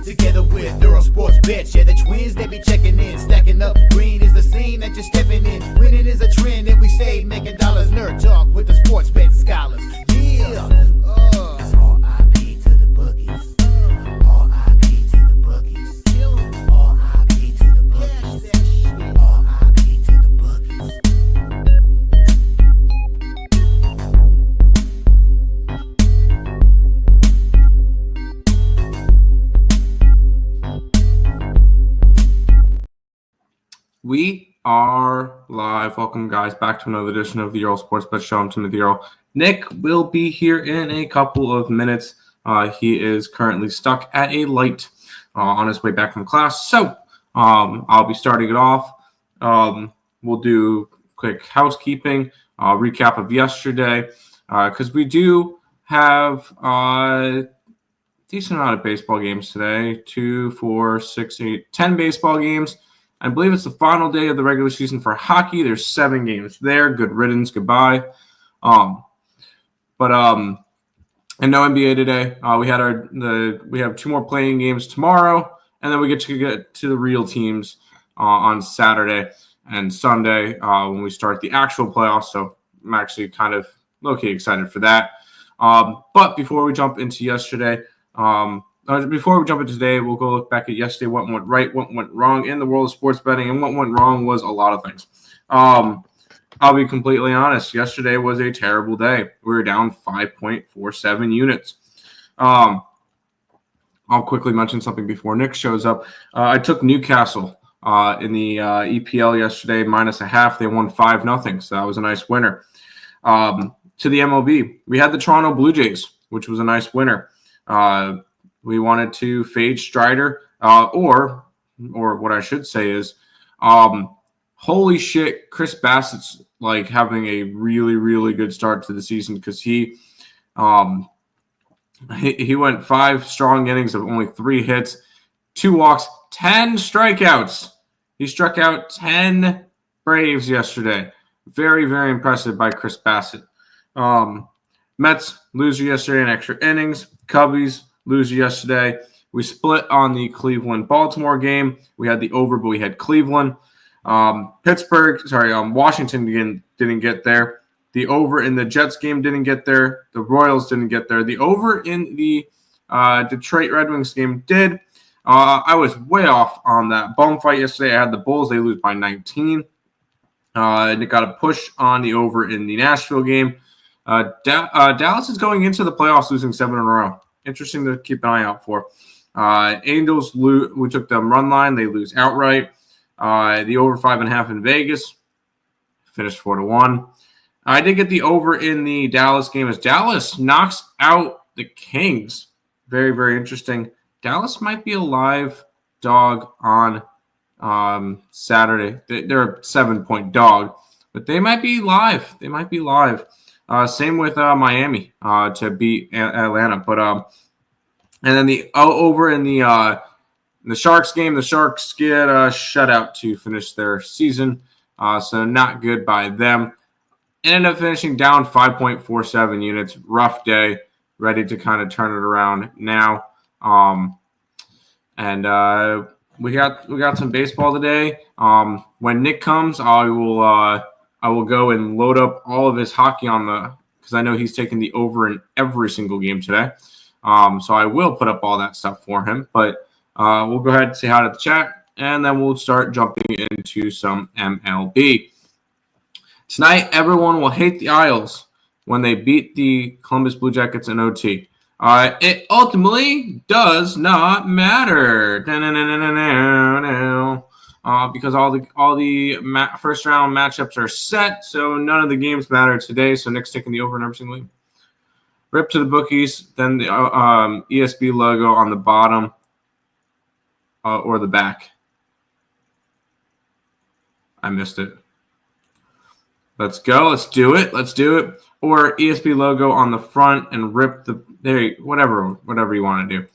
Together with Earle Sports Bets, yeah, the twins, they be checking in, stacking up. Green is the scene that you're stepping in. Winning is a trend, and we stay making dollars. Nerd talk with the sports betting scholars. Yeah, it's R.I.P. to the bookies. R.I.P. to the bookies. R.I.P. to the bookies. R.I.P. to the bookies. We are live. Welcome, guys, back to another edition of the Earle Sports Bet Show. I'm Timothy Earle. Nick will be here in a couple of minutes. He is currently stuck at a light on his way back from class. So I'll be starting it off. We'll do quick housekeeping, recap of yesterday, because we do have a decent amount of baseball games today. 2, 4, 6, 8, 10 baseball games. I believe it's the final day of the regular season for hockey. There's 7 games there. Good riddance. Goodbye. And no NBA today. We have 2 more playing games tomorrow, and then we get to the real teams on Saturday and Sunday when we start the actual playoffs. So I'm actually kind of low-key excited for that. But before we jump into yesterday, before we jump into today, we'll go look back at yesterday, what went right, what went wrong in the world of sports betting, and what went wrong was a lot of things. I'll be completely honest. Yesterday was a terrible day. We were down 5.47 units. I'll quickly mention something before Nick shows up. I took Newcastle in the EPL yesterday, -0.5. They won 5-0, so that was a nice winner. To the MLB, we had the Toronto Blue Jays, which was a nice winner. We wanted to fade Strider, or what I should say is, holy shit, Chris Bassett's like having a really, really good start to the season because he went 5 strong innings of only 3 hits, 2 walks, 10 strikeouts. He struck out 10 Braves yesterday. Very, very impressive by Chris Bassett. Mets loser yesterday in extra innings. Cubbies loser yesterday. We split on the Cleveland-Baltimore game. We had the over, but we had Cleveland. Washington didn't get there. The over in the Jets game didn't get there. The Royals didn't get there. The over in the Detroit Red Wings game did. I was way off on that bum fight yesterday. I had the Bulls. They lose by 19. And it got a push on the over in the Nashville game. Dallas is going into the playoffs losing 7 in a row. Interesting to keep an eye out for. Angels, we took them run line. They lose outright. The over 5.5 in Vegas. Finished 4-1. I did get the over in the Dallas game as Dallas knocks out the Kings. Very, very interesting. Dallas might be a live dog on Saturday. They're a 7-point dog, but they might be live. Same with Miami to beat Atlanta. But and then the over in the Sharks game, the Sharks get a shutout to finish their season. So not good by them. Ended up finishing down 5.47 units. Rough day. Ready to kind of turn it around now. We got some baseball today. When Nick comes, I will go and load up all of his hockey because I know he's taking the over in every single game today. So I will put up all that stuff for him. But we'll go ahead and say hi to the chat, and then we'll start jumping into some MLB. Tonight, everyone will hate the Isles when they beat the Columbus Blue Jackets in OT. It ultimately does not matter. Because all the first round matchups are set, so none of the games matter today. So Nick's taking the over in every single game. Rip to the bookies, then the ESB logo on the bottom or the back. I missed it. Let's go. Let's do it. Or ESB logo on the front and rip whatever you want to do.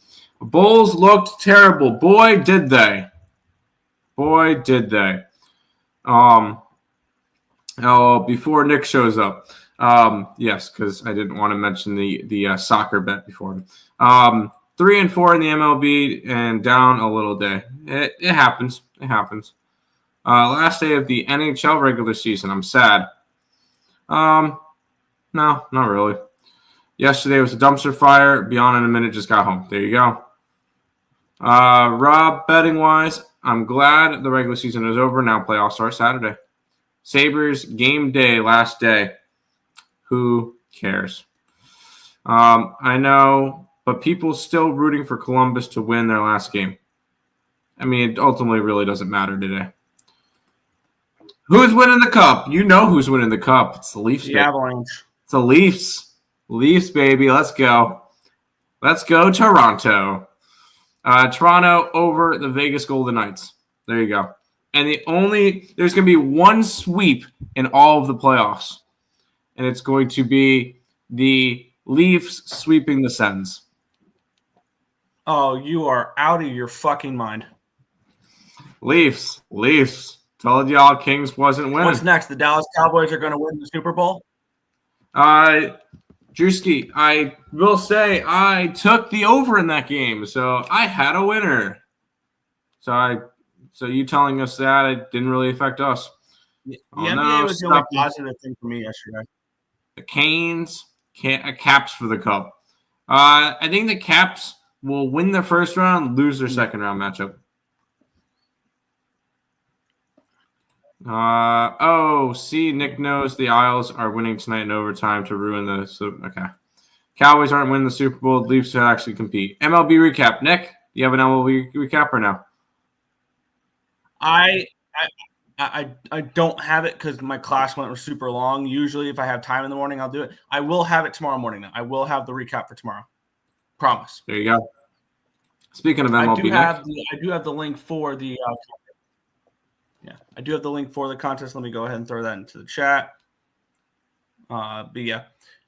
Bulls looked terrible. Boy, did they. Before Nick shows up. Yes, because I didn't want to mention the soccer bet before him. 3-4 in the MLB and down a little day. It happens. It happens. Last day of the NHL regular season. I'm sad. No, not really. Yesterday was a dumpster fire. Beyond in a minute, just got home. There you go. Rob, betting wise, I'm glad the regular season is over. Now playoffs start Saturday. Sabres game day, last day. Who cares? I know, but people still rooting for Columbus to win their last game. I mean, it ultimately really doesn't matter today. Who's winning the cup? You know who's winning the cup. It's the Leafs. The Avalanche. It's the Leafs. Leafs, baby. Let's go. Let's go, Toronto. Toronto over the Vegas Golden Knights. There you go. And there's going to be one sweep in all of the playoffs. And it's going to be the Leafs sweeping the Sens. Oh, you are out of your fucking mind. Leafs. Told y'all Kings wasn't winning. What's next? The Dallas Cowboys are going to win the Super Bowl? Drewski, I will say I took the over in that game, so I had a winner. So you telling us that it didn't really affect us? The NBA was the only positive thing for me yesterday. The Canes, Caps for the Cup. I think the Caps will win their first round, lose their second round matchup. Nick knows the Isles are winning tonight in overtime to ruin okay. Cowboys aren't winning the Super Bowl. Leafs should actually compete. MLB recap. Nick, do you have an MLB recap or no? I don't have it because my class went super long. Usually, if I have time in the morning, I'll do it. I will have it tomorrow morning, though. I will have the recap for tomorrow. Promise. There you go. Speaking of MLB, I do have the link for the I do have the link for the contest. Let me go ahead and throw that into the chat.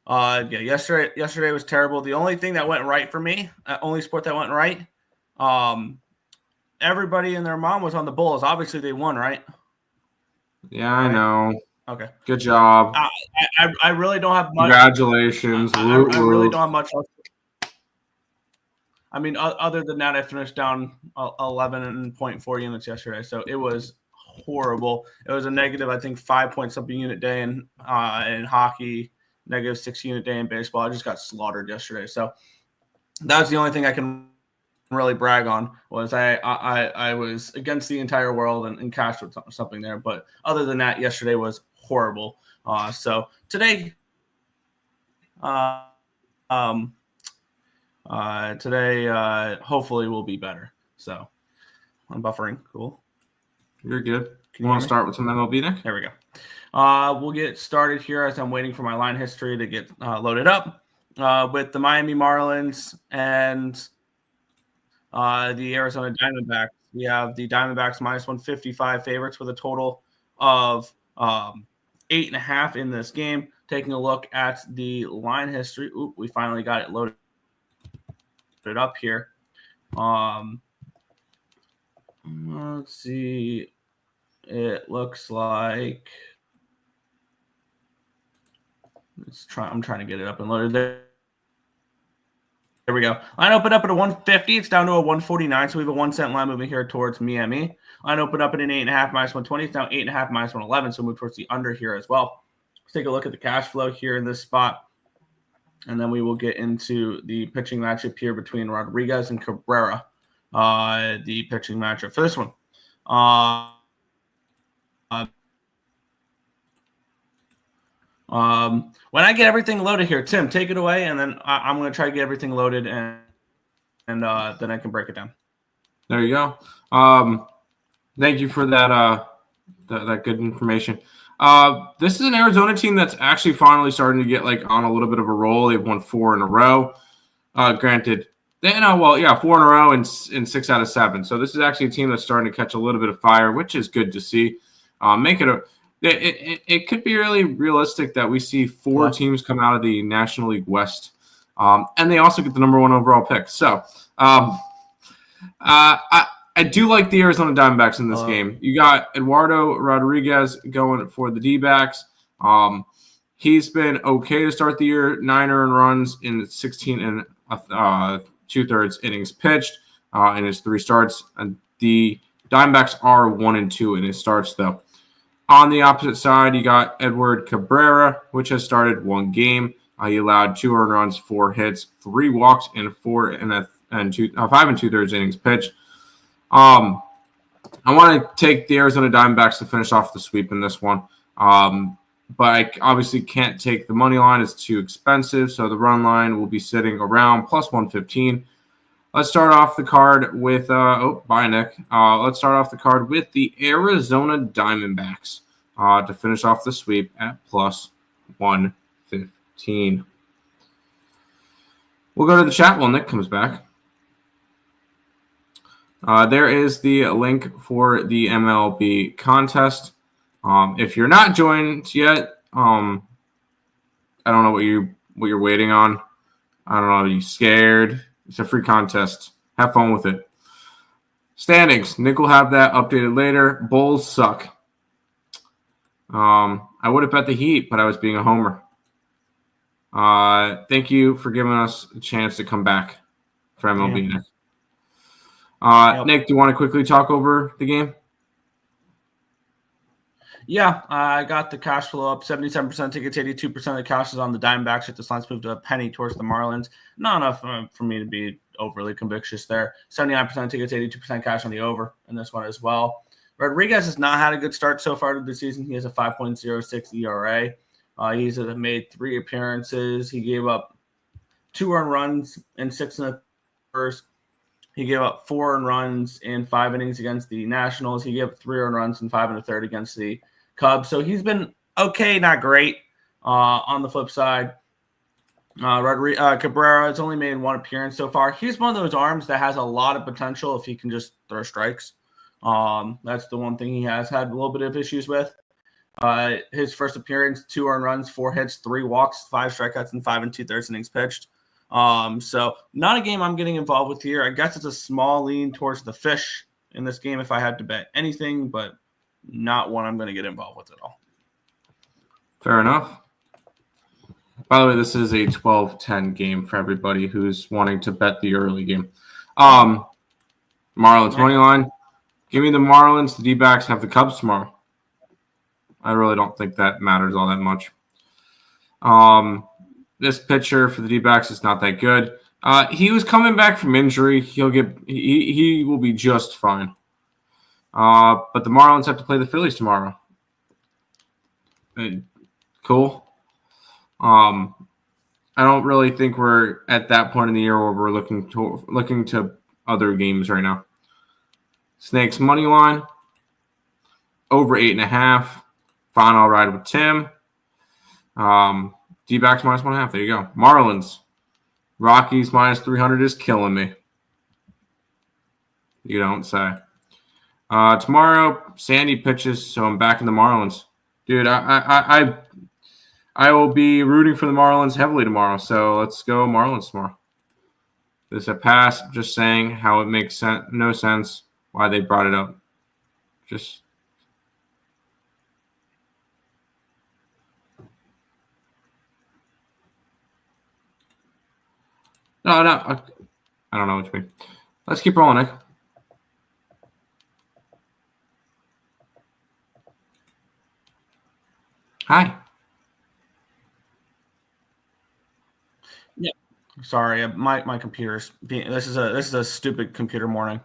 Yesterday was terrible. The only thing that went right for me, only sport that went right, everybody and their mom was on the Bulls. Obviously, they won, right? Yeah, I know. Okay. Good job. I really don't have much. Congratulations. I really don't have much else. I mean, other than that, I finished down 11.4 units yesterday, so it was horrible. It was a negative, I think, 5-point-something unit day in hockey, negative 6 unit day in baseball. I just got slaughtered yesterday, so that's the only thing I can really brag on. Was I was against the entire world and cashed with something there, but other than that, yesterday was horrible. So today, hopefully will be better. So I'm buffering. Cool. You're good. You want to start with some MLB, Nick? There we go. We'll get started here as I'm waiting for my line history to get loaded up with the Miami Marlins and the Arizona Diamondbacks. We have the Diamondbacks minus 155 favorites with a total of 8.5 in this game. Taking a look at the line history. Ooh, we finally got it loaded up here. Let's see. It looks like I'm trying to get it up and loaded there. There we go. Line opened up at a 150. It's down to a 149. So we have a 1 cent line moving here towards Miami. Line opened up at an 8.5 minus 120. It's now 8.5 minus 111. So move towards the under here as well. Let's take a look at the cash flow here in this spot. And then we will get into the pitching matchup here between Rodriguez and Cabrera. The pitching matchup for this one. When I get everything loaded here, Tim, take it away, and then I'm going to try to get everything loaded, and then I can break it down. There you go. Thank you for that good information. This is an Arizona team that's actually finally starting to get on a little bit of a roll. They've won 4 in a row. Granted, 4 in a row and 6 out of 7. So this is actually a team that's starting to catch a little bit of fire, which is good to see. It could be really realistic that we see 4 teams come out of the National League West, and they also get the number 1 overall pick. So I do like the Arizona Diamondbacks in this game. You got Eduardo Rodriguez going for the D-backs. He's been okay to start the year, 9 earned runs in 16 2/3 innings pitched in his 3 starts. And the Diamondbacks are 1-2 in his starts, though. On the opposite side, you got Edward Cabrera, which has started 1 game. He allowed 2 earned runs, 4 hits, 3 walks, and 5 2/3 innings pitched. I want to take the Arizona Diamondbacks to finish off the sweep in this one. But I obviously can't take the money line. It's too expensive. So the run line will be sitting around plus 115. Let's start off the card with bye, Nick. Let's start off the card with the Arizona Diamondbacks to finish off the sweep at plus 115. We'll go to the chat while Nick comes back. There is the link for the MLB contest. If you're not joined yet, I don't know what you're waiting on. I don't know. Are you scared? It's a free contest. Have fun with it. Standings. Nick will have that updated later. Bulls suck. I would have bet the Heat, but I was being a homer. Thank you for giving us a chance to come back for MLB, Nick. Nick, do you want to quickly talk over the game? Yeah, I got the cash flow up 77% tickets, 82% of the cash is on the Diamondbacks. If this line's moved to a penny towards the Marlins, not enough for me to be overly convictious there. 79% tickets, 82% cash on the over in this one as well. Rodriguez has not had a good start so far to the season. He has a 5.06 ERA. He's made 3 appearances. He gave up 2 earned runs in 6 in the first. He gave up 4 earned runs in 5 innings against the Nationals. He gave up 3 earned runs in 5 1/3 against the Cubs. So he's been okay, not great. On the flip side, Cabrera has only made 1 appearance so far. He's one of those arms that has a lot of potential if he can just throw strikes. That's the one thing he has had a little bit of issues with. His first appearance, 2 earned runs, 4 hits, 3 walks, 5 strikeouts, and 5 2/3 innings pitched. So not a game I'm getting involved with here. I guess it's a small lean towards the fish in this game if I had to bet anything, but not one I'm going to get involved with at all. Fair enough. By the way, this is a 12-10 game for everybody who's wanting to bet the early game. Marlins money line. Give me the Marlins. The D-backs have the Cubs tomorrow. I really don't think that matters all that much. This pitcher for the D-backs is not that good. He was coming back from injury. He will be just fine. But the Marlins have to play the Phillies tomorrow. Cool. I don't really think we're at that point in the year where we're looking to other games right now. Snakes money line over 8.5. Fine, I'll ride with Tim. D-backs minus 1.5. There you go. Marlins. Rockies minus 300 is killing me. You don't say. Tomorrow, Sandy pitches, so I'm back in the Marlins. Dude, I will be rooting for the Marlins heavily tomorrow, so let's go Marlins tomorrow. This is a pass. Just saying how it makes no sense why they brought it up. Just no. I don't know what you mean. Let's keep rolling, Nick. Hi. Yeah. Sorry, my computer's being. This is a stupid computer morning.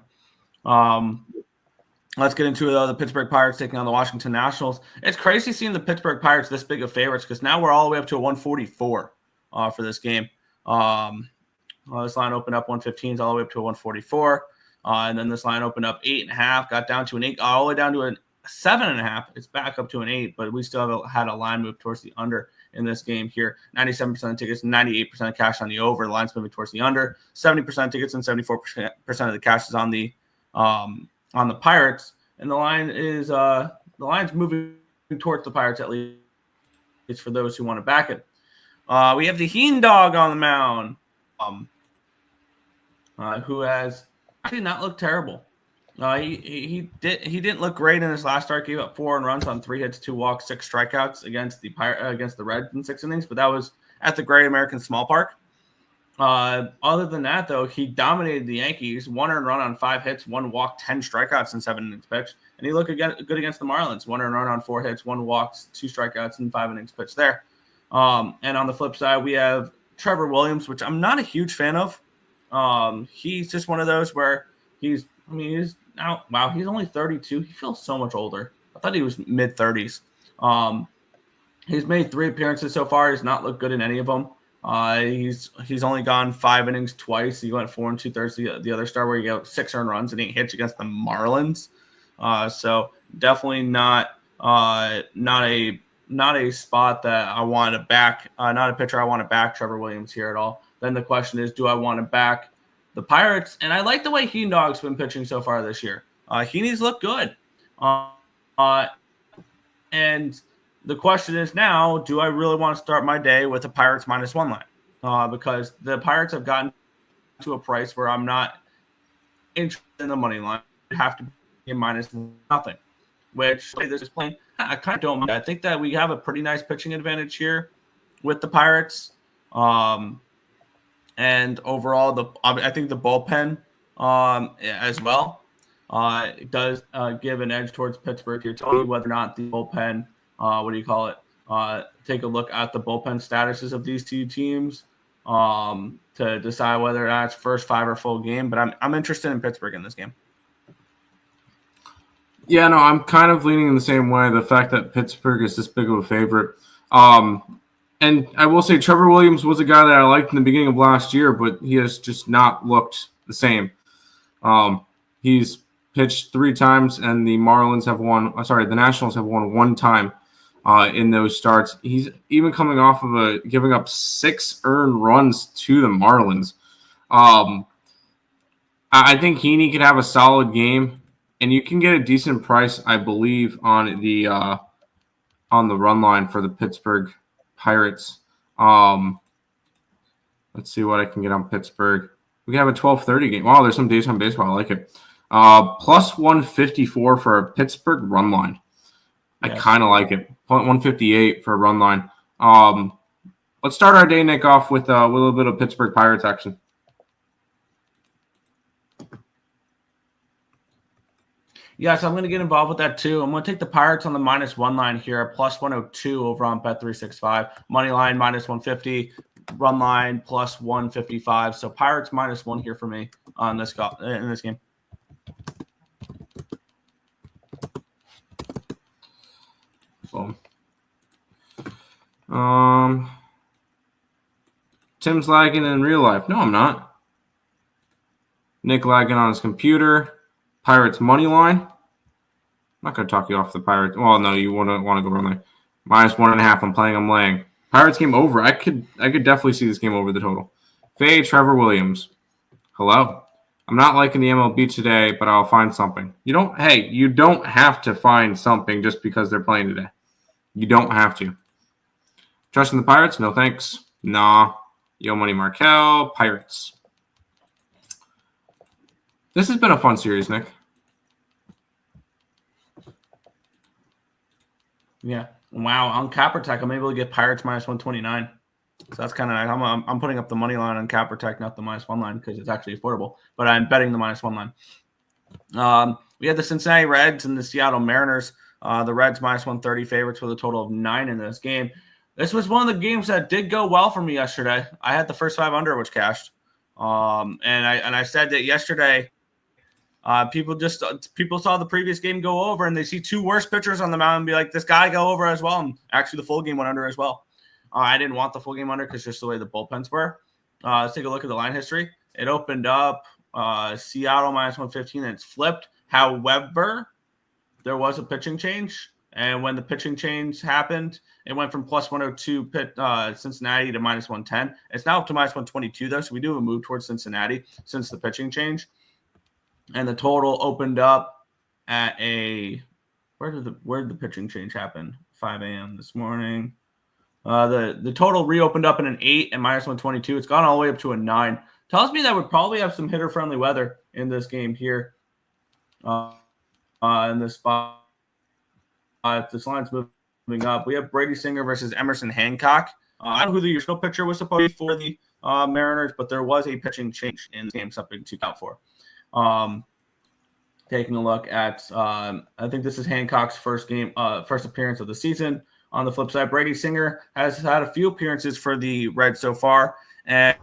Let's get into the Pittsburgh Pirates taking on the Washington Nationals. It's crazy seeing the Pittsburgh Pirates this big of favorites because now we're all the way up to a 144 for this game. This line opened up 115s all the way up to a 144. And then this line opened up 8.5, got down to an 8, all the way down to a 7.5. It's back up to an 8, but we still had a line move towards the under in this game here. 97% of tickets, 98% of cash on the over. The line's moving towards the under. 70% of tickets and 74% of the cash is on the Pirates. And the line's moving towards the Pirates at least. It's for those who want to back it. We have the Heen Dog on the mound, who has actually not looked terrible. He didn't look great in his last start. Gave up 4 earned runs on 3 hits, 2 walks, 6 strikeouts against the Reds in 6 innings. But that was at the Great American Small Park. Other than that, though, he dominated the Yankees. 1 earned run on 5 hits, 1 walk, 10 strikeouts in 7 innings pitched. And he looked good against the Marlins. 1 earned run on 4 hits, 1 walk, 2 strikeouts in 5 innings pitched there. And on the flip side, we have Trevor Williams, which I'm not a huge fan of. He's just one of those where he's only 32. He feels so much older. I thought he was mid-30s. He's made 3 appearances so far. He's not looked good in any of them. He's only gone 5 innings twice. He went 4 2/3 the other start where he got 6 earned runs and 8 hits against the Marlins. So definitely not a spot that I want to back. Not a pitcher I want to back Trevor Williams here at all. Then the question is, do I want to back the Pirates? And I like the way Heendog's been pitching so far this year. Heaney's looked good. And the question is now, do I really want to start my day with a Pirates -1 line? Because the Pirates have gotten to a price where I'm not interested in the money line. It have to be -0, which this is playing. I kind of don't mind. I think that we have a pretty nice pitching advantage here with the Pirates. And overall, I think the bullpen as well does give an edge towards Pittsburgh here. Tell me whether or not the bullpen, take a look at the bullpen statuses of these two teams to decide whether or not it's first 5 or full game. But I'm interested in Pittsburgh in this game. Yeah, no, I'm kind of leaning in the same way. The fact that Pittsburgh is this big of a favorite. And I will say Trevor Williams was a guy that I liked in the beginning of last year, but he has just not looked the same. He's pitched 3 times, and the Nationals have won 1 time in those starts. He's even coming off of giving up 6 earned runs to the Marlins. I think Heaney could have a solid game, and you can get a decent price, I believe, on the run line for the Pittsburgh Pirates. Let's see what I can get on Pittsburgh. We can have a 12:30 game. Wow, there's some daytime baseball. I like it. Plus 154 for a Pittsburgh run line. I kind of like it. 158 for a run line. Let's start our day, Nick, off with a little bit of Pittsburgh Pirates action. Yes, I'm going to get involved with that too. I'm going to take the Pirates on the -1 line here, plus 102 over on Bet365. Money line -150, run line plus 155. So Pirates -1 here for me on this in this game. So, Tim's lagging in real life. No, I'm not. Nick lagging on his computer. Pirates money line. I'm not going to talk you off the Pirates. Well, no, you want to go run there. -1.5. I'm laying. Pirates game over. I could definitely see this game over the total. Fade Trevor Williams. Hello. I'm not liking the MLB today, but I'll find something. You don't have to find something just because they're playing today. You don't have to. Trusting the Pirates? No thanks. Nah. Yo Money Markel. Pirates. This has been a fun series, Nick. Yeah. Wow. On Cappertek, I'm able to get Pirates -129. So that's kind of nice. I'm putting up the money line on Cappertek, not the -1 line, because it's actually affordable. But I'm betting the -1 line. We had the Cincinnati Reds and the Seattle Mariners. The Reds -130 favorites with a total of 9 in this game. This was one of the games that did go well for me yesterday. I had the first 5 under, which cashed. And I said that yesterday. People saw the previous game go over, and they see 2 worse pitchers on the mound and be like, this guy go over as well. And actually, the full game went under as well. I didn't want the full game under because just the way the bullpens were. Let's take a look at the line history. It opened up Seattle -115, and it's flipped. However, there was a pitching change. And when the pitching change happened, it went from plus 102 Cincinnati to -110. It's now up to -122, though. So we do have a move towards Cincinnati since the pitching change. And the total opened up at where did the pitching change happen? 5 a.m. this morning. The total reopened up in an 8 and -122. It's gone all the way up to a 9. Tells me that we probably have some hitter-friendly weather in this game here. In this spot. If this line's moving up, we have Brady Singer versus Emerson Hancock. I don't know who the original pitcher was supposed to be for the Mariners, but there was a pitching change in the game, something to count for. Taking a look at, I think this is Hancock's first appearance of the season. On the flip side, Brady Singer has had a few appearances for the Reds so far, and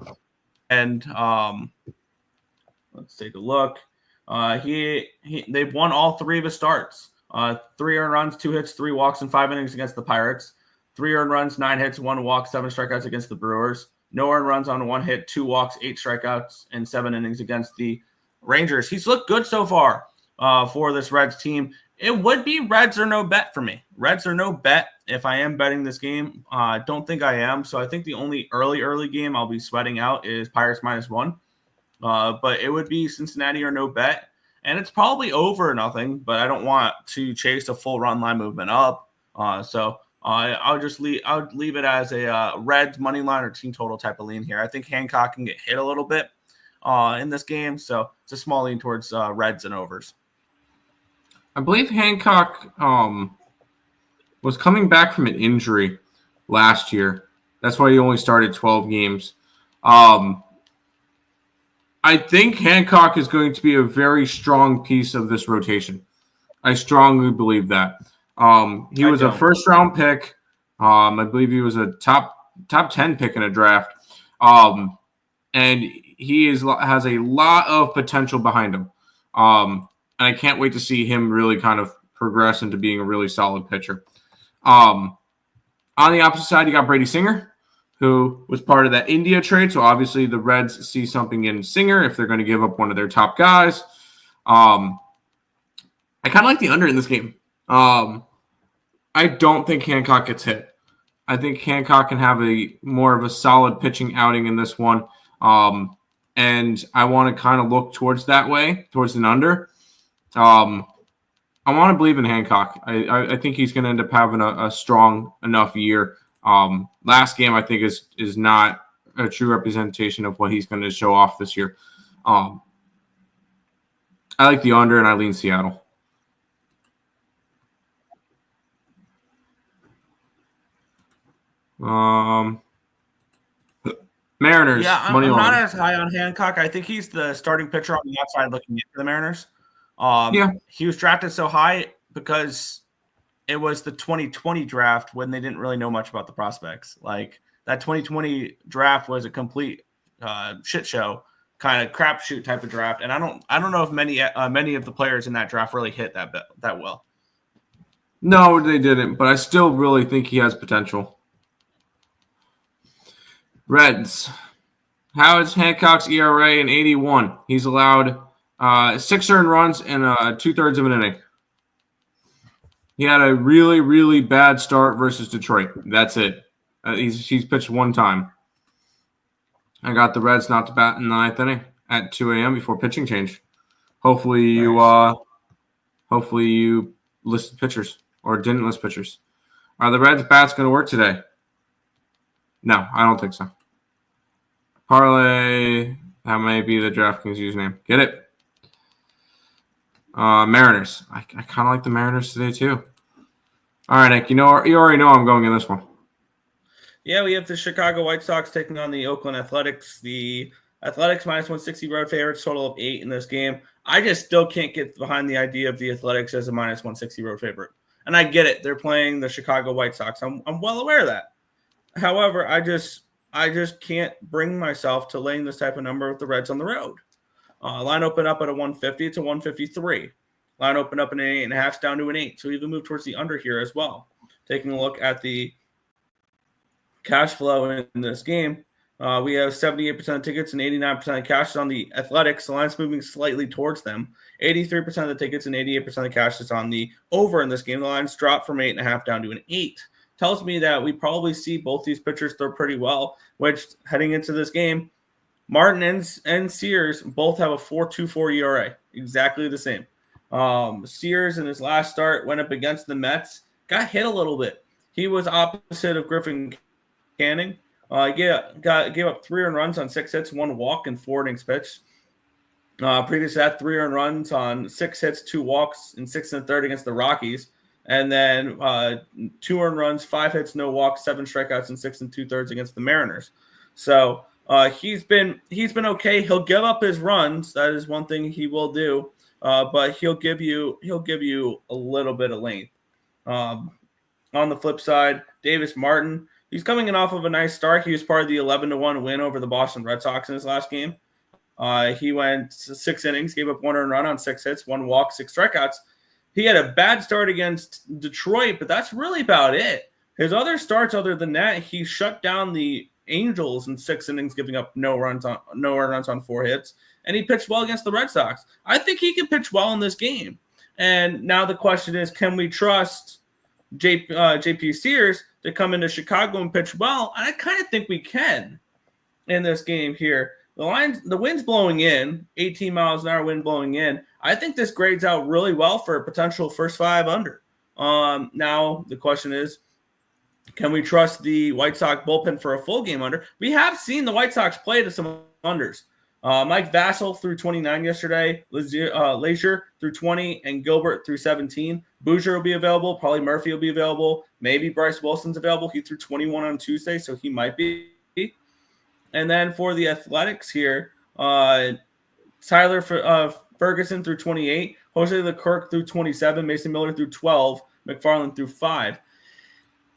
let's take a look. They've won all 3 of his starts. 3 earned runs, 2 hits, 3 walks, and 5 innings against the Pirates. 3 earned runs, 9 hits, 1 walk, 7 strikeouts against the Brewers. No earned runs on 1 hit, 2 walks, 8 strikeouts, and 7 innings against the Rangers. He's looked good so far for this Reds team. It would be Reds or no bet for me. Reds or no bet if I am betting this game. I don't think I am. So I think the only early game I'll be sweating out is Pirates -1. But it would be Cincinnati or no bet. And it's probably over or nothing, but I don't want to chase a full run line movement up. So I'll leave it as a Reds money line or team total type of lean here. I think Hancock can get hit a little bit in this game. So it's a small lean towards Reds and overs. I believe Hancock was coming back from an injury last year. That's why he only started 12 games. I think Hancock is going to be a very strong piece of this rotation. I strongly believe that. He was a first-round pick. I believe he was a top 10 pick in a draft. And he has a lot of potential behind him. And I can't wait to see him really kind of progress into being a really solid pitcher. On the opposite side, you got Brady Singer, who was part of that India trade. So obviously the Reds see something in Singer if they're going to give up one of their top guys. I kind of like the under in this game. I don't think Hancock gets hit. I think Hancock can have more of a solid pitching outing in this one. And I want to kind of look towards that way, towards an under. I want to believe in Hancock. I think he's going to end up having a strong enough year. Last game, I think, is not a true representation of what he's going to show off this year. I like the under, and I lean Seattle. Mariners. Yeah, I'm not as high on Hancock. I think he's the starting pitcher on the outside looking into the Mariners. He was drafted so high because it was the 2020 draft when they didn't really know much about the prospects. Like that 2020 draft was a complete shit show, kind of crapshoot type of draft. And I don't know if many of the players in that draft really hit that well. No, they didn't, but I still really think he has potential. Reds. How is Hancock's ERA in 81? He's allowed 6 earned runs in 2/3 of an inning. He had a really, really bad start versus Detroit. That's it. He's pitched 1 time. I got the Reds not to bat in the 9th inning at 2 a.m. before pitching change. Hopefully you listed pitchers or didn't list pitchers. Are the Reds bats going to work today? No, I don't think so. Parley, that may be the DraftKings username. Get it? Mariners. I kind of like the Mariners today too. All right, Nick. You already know I'm going in this one. Yeah, we have the Chicago White Sox taking on the Oakland Athletics. The Athletics -160 road favorites, total of 8 in this game. I just still can't get behind the idea of the Athletics as a -160 road favorite. And I get it. They're playing the Chicago White Sox. I'm well aware of that. However, I just can't bring myself to laying this type of number with the Reds on the road. Line opened up at a 150 to 153. Line opened up in an 8.5 down to an 8. So even move towards the under here as well. Taking a look at the cash flow in this game, we have 78% of tickets and 89% of cash is on the Athletics. The line's moving slightly towards them. 83% of the tickets and 88% of the cash is on the over in this game. The line's dropped from 8.5 down to an 8. Tells me that we probably see both these pitchers throw pretty well, which heading into this game, Martin and Sears both have a 4.24 ERA, exactly the same. Sears in his last start went up against the Mets, got hit a little bit. He was opposite of Griffin Canning. Gave up 3 earned runs on 6 hits, 1 walk, and 4 innings pitched. Previous to that, 3 earned runs on 6 hits, 2 walks, and 6 1/3 against the Rockies. And then 2 earned runs, 5 hits, no walks, 7 strikeouts, and 6 2/3 against the Mariners. So he's been okay. He'll give up his runs. That is one thing he will do. But he'll give you a little bit of length. On the flip side, Davis Martin, he's coming in off of a nice start. He was part of the 11-1 win over the Boston Red Sox in his last game. He went 6 innings, gave up 1 earned run on 6 hits, 1 walk, 6 strikeouts. He had a bad start against Detroit, but that's really about it. His other starts, other than that, he shut down the Angels in 6 innings, giving up no earned runs on 4 hits, and he pitched well against the Red Sox. I think he can pitch well in this game. And now the question is, can we trust JP Sears to come into Chicago and pitch well? And I kind of think we can in this game here. The wind's blowing in, 18 miles an hour wind blowing in. I think this grades out really well for a potential first 5 under. Now the question is, can we trust the White Sox bullpen for a full game under? We have seen the White Sox play to some unders. Mike Vassell threw 29 yesterday, Leisure threw 20, and Gilbert threw 17. Bouger will be available. Probably Murphy will be available. Maybe Bryce Wilson's available. He threw 21 on Tuesday, so he might be. And then for the Athletics here, Tyler Ferguson threw 28, Jose Leclerc threw 27, Mason Miller threw 12, McFarland threw 5.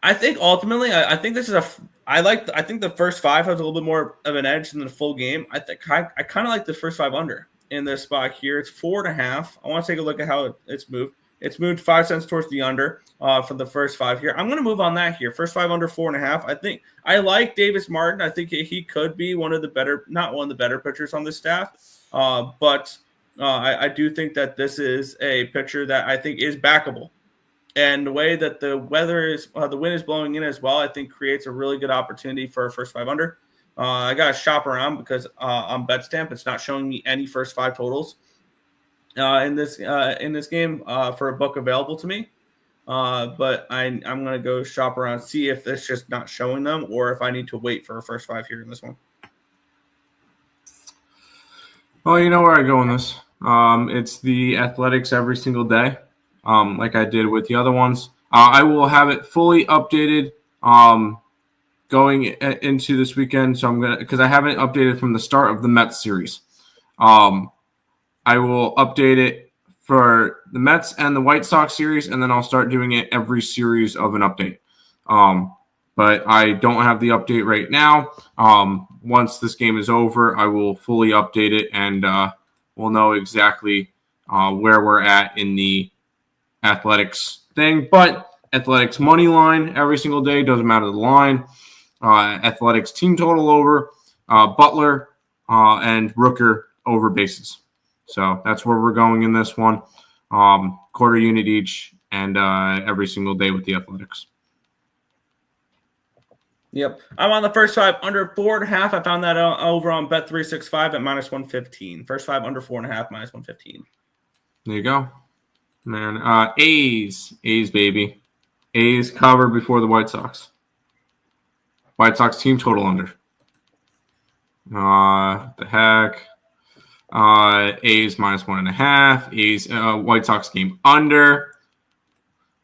I think ultimately, I think this is I think the first 5 has a little bit more of an edge than the full game. I kind of like the first 5 under in this spot here. It's 4.5. I want to take a look at how it's moved. It's moved 5 cents towards the under for the first 5 here. I'm going to move on that here. First 5 under 4.5. I think I like Davis Martin. I think he could be one of the better, not one of the better pitchers on the staff, but I do think that this is a pitcher that I think is backable. And the way that the weather is, the wind is blowing in as well, I think creates a really good opportunity for a first 5 under. I got to shop around because on BetStamp, it's not showing me any first 5 totals in this game for a book available to me. But I'm going to go shop around, see if it's just not showing them or if I need to wait for a first 5 here in this one. Well, you know where I go in this. It's the Athletics every single day. Like I did with the other ones. I will have it fully updated going into this weekend. So because I haven't updated from the start of the Mets series. I will update it for the Mets and the White Sox series, and then I'll start doing it every series of an update. But I don't have the update right now. Once this game is over, I will fully update it, and we'll know exactly where we're at in the Athletics thing. But Athletics money line every single day, doesn't matter the line. Athletics team total over, Butler and Rooker over bases. So that's where we're going in this one. Quarter unit each, and every single day with the Athletics. Yep. I'm on the first 5 under 4.5. I found that over on Bet365 at -115. First 5 under 4.5, -115. There you go. Man, A's baby. A's covered before the White Sox. White Sox team total under. The heck. A's -1.5. A's White Sox game under.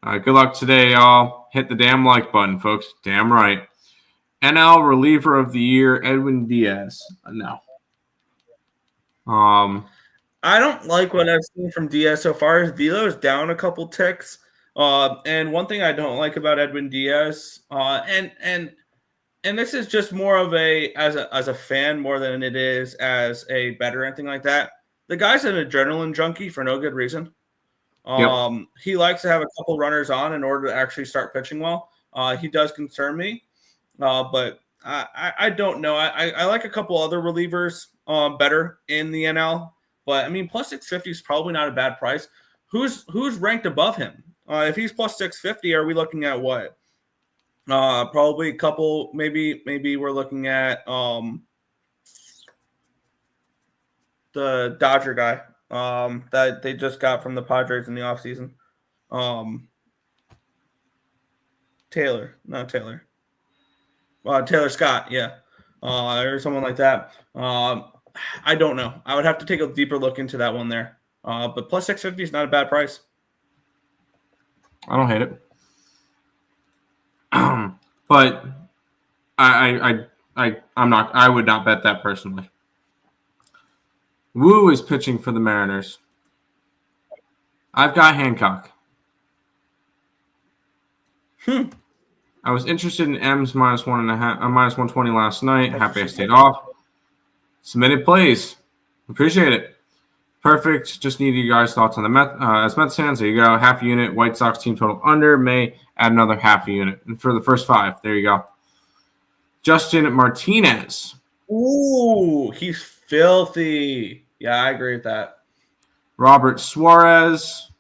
Good luck today, y'all. Hit the damn like button, folks. Damn right. NL reliever of the year, Edwin Diaz. No. I don't like what I've seen from Diaz so far. His velo is down a couple ticks. And one thing I don't like about Edwin Diaz, and this is just more of as a fan more than it is as a bettor or anything like that. The guy's an adrenaline junkie for no good reason. Yep. He likes to have a couple runners on in order to actually start pitching well. He does concern me, but I don't know. I like a couple other relievers better in the NL. But I mean, plus 650 is probably not a bad price. Who's ranked above him? If he's plus 650, are we looking at what? Probably a couple. Maybe we're looking at the Dodger guy that they just got from the Padres in the offseason. Taylor Scott, yeah, or someone like that. I don't know. I would have to take a deeper look into that one there. But plus 650 is not a bad price. I don't hate it. But I'm not. I would not bet that personally. Wu is pitching for the Mariners. I've got Hancock. I was interested in M's -1.5, -120 last night. Happy I stayed off. Submitted plays. Appreciate it. Perfect. Just need you guys' thoughts on the Mets fans. There you go. Half a unit. White Sox team total under. May add another half a unit. And for the first 5, there you go. Justin Martinez. Ooh, he's filthy. Yeah, I agree with that. Robert Suarez.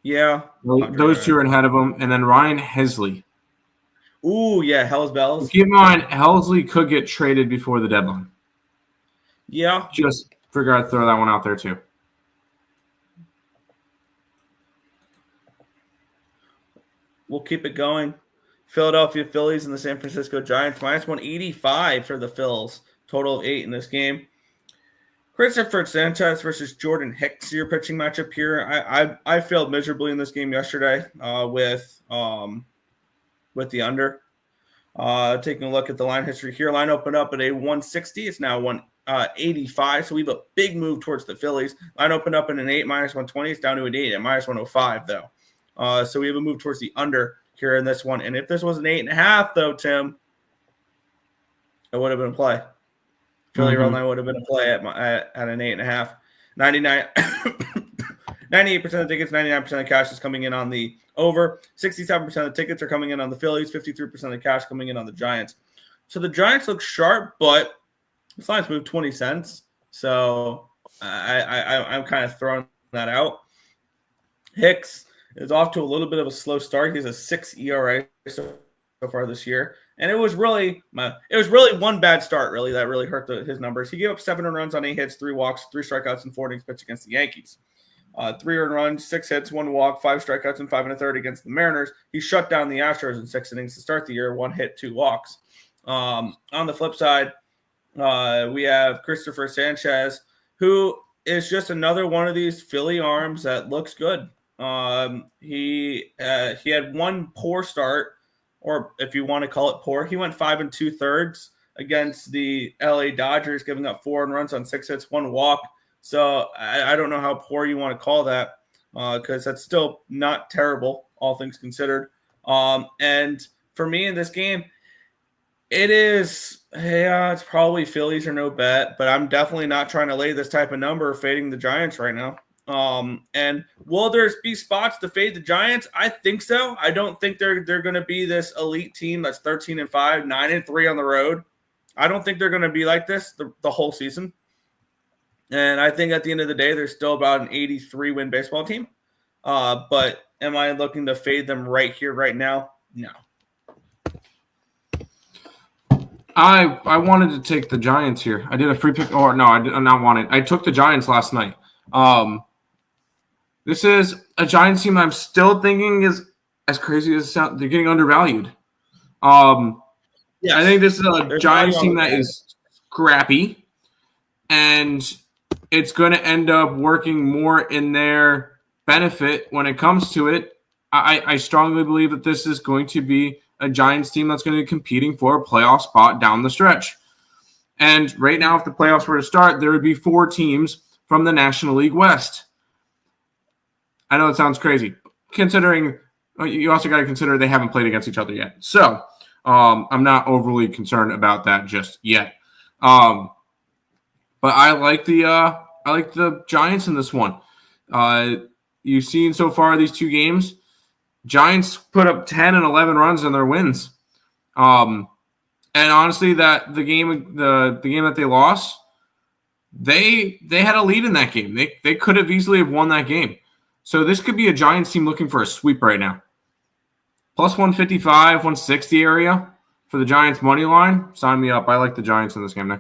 Yeah. Those two are ahead of him. And then Ryan Hesley. Ooh, yeah, Hell's Bells. Keep in mind, Helsley could get traded before the deadline. Yeah. Just figure I'd throw that one out there too. We'll keep it going. Philadelphia Phillies and the San Francisco Giants -185 for the Phils. Total of 8 in this game. Christopher Sanchez versus Jordan Hicks, your pitching matchup here. I failed miserably in this game yesterday with the under. Taking a look at the line history here, line opened up at a 160. It's now 185. So we have a big move towards the Phillies. Line opened up in an 8 -120. It's down to an 8 at -105 though. So we have a move towards the under here in this one. And if this was an 8.5 though, Tim, it would have been a play. Philly run line would have been a play at an 8.5. 98% of the tickets, 99% of the cash is coming in on the over. 67% of the tickets are coming in on the Phillies. 53% of the cash coming in on the Giants. So the Giants look sharp, but this line's moved 20 cents. So I'm kind of throwing that out. Hicks is off to a little bit of a slow start. He has a 6 ERA so far this year. And it was really one bad start, really, that really hurt his numbers. He gave up 7 runs on 8 hits, 3 walks, 3 strikeouts, and 4 innings pitched against the Yankees. 3 earned runs, 6 hits, 1 walk, 5 strikeouts, and 5 1/3 against the Mariners. He shut down the Astros in 6 innings to start the year, 1 hit, 2 walks. On the flip side, we have Christopher Sanchez, who is just another one of these Philly arms that looks good. He had one poor start, or if you want to call it poor, he went 5 2/3 against the LA Dodgers, giving up 4 runs on 6 hits, 1 walk. So I don't know how poor you want to call that, because that's still not terrible, all things considered. And for me in this game, it's probably Phillies or no bet, but I'm definitely not trying to lay this type of number fading the Giants right now. And will there be spots to fade the Giants? I think so. I don't think they're going to be this elite team that's 13-5, 9-3 on the road. I don't think they're going to be like this the whole season. And I think at the end of the day, they're still about an 83-win baseball team. But am I looking to fade them right here, right now? No. I wanted to take the Giants here. I did a free pick. Or no, I did not want it. I took the Giants last night. This is a Giants team I'm still thinking is as crazy as it sounds. They're getting undervalued. Yes. I think this is a Giants team that is scrappy, and it's going to end up working more in their benefit when it comes to it. I strongly believe that this is going to be a Giants team that's going to be competing for a playoff spot down the stretch. And right now, if the playoffs were to start, there would be 4 teams from the National League West. I know it sounds crazy, considering you also got to consider they haven't played against each other yet. So I'm not overly concerned about that just yet. But I like the Giants in this one. You've seen so far these 2 games, Giants put up 10 and 11 runs in their wins. And honestly, that the game that they lost, they had a lead in that game. They could have easily have won that game. So this could be a Giants team looking for a sweep right now. Plus 155, 160 area for the Giants money line. Sign me up. I like the Giants in this game, Nick.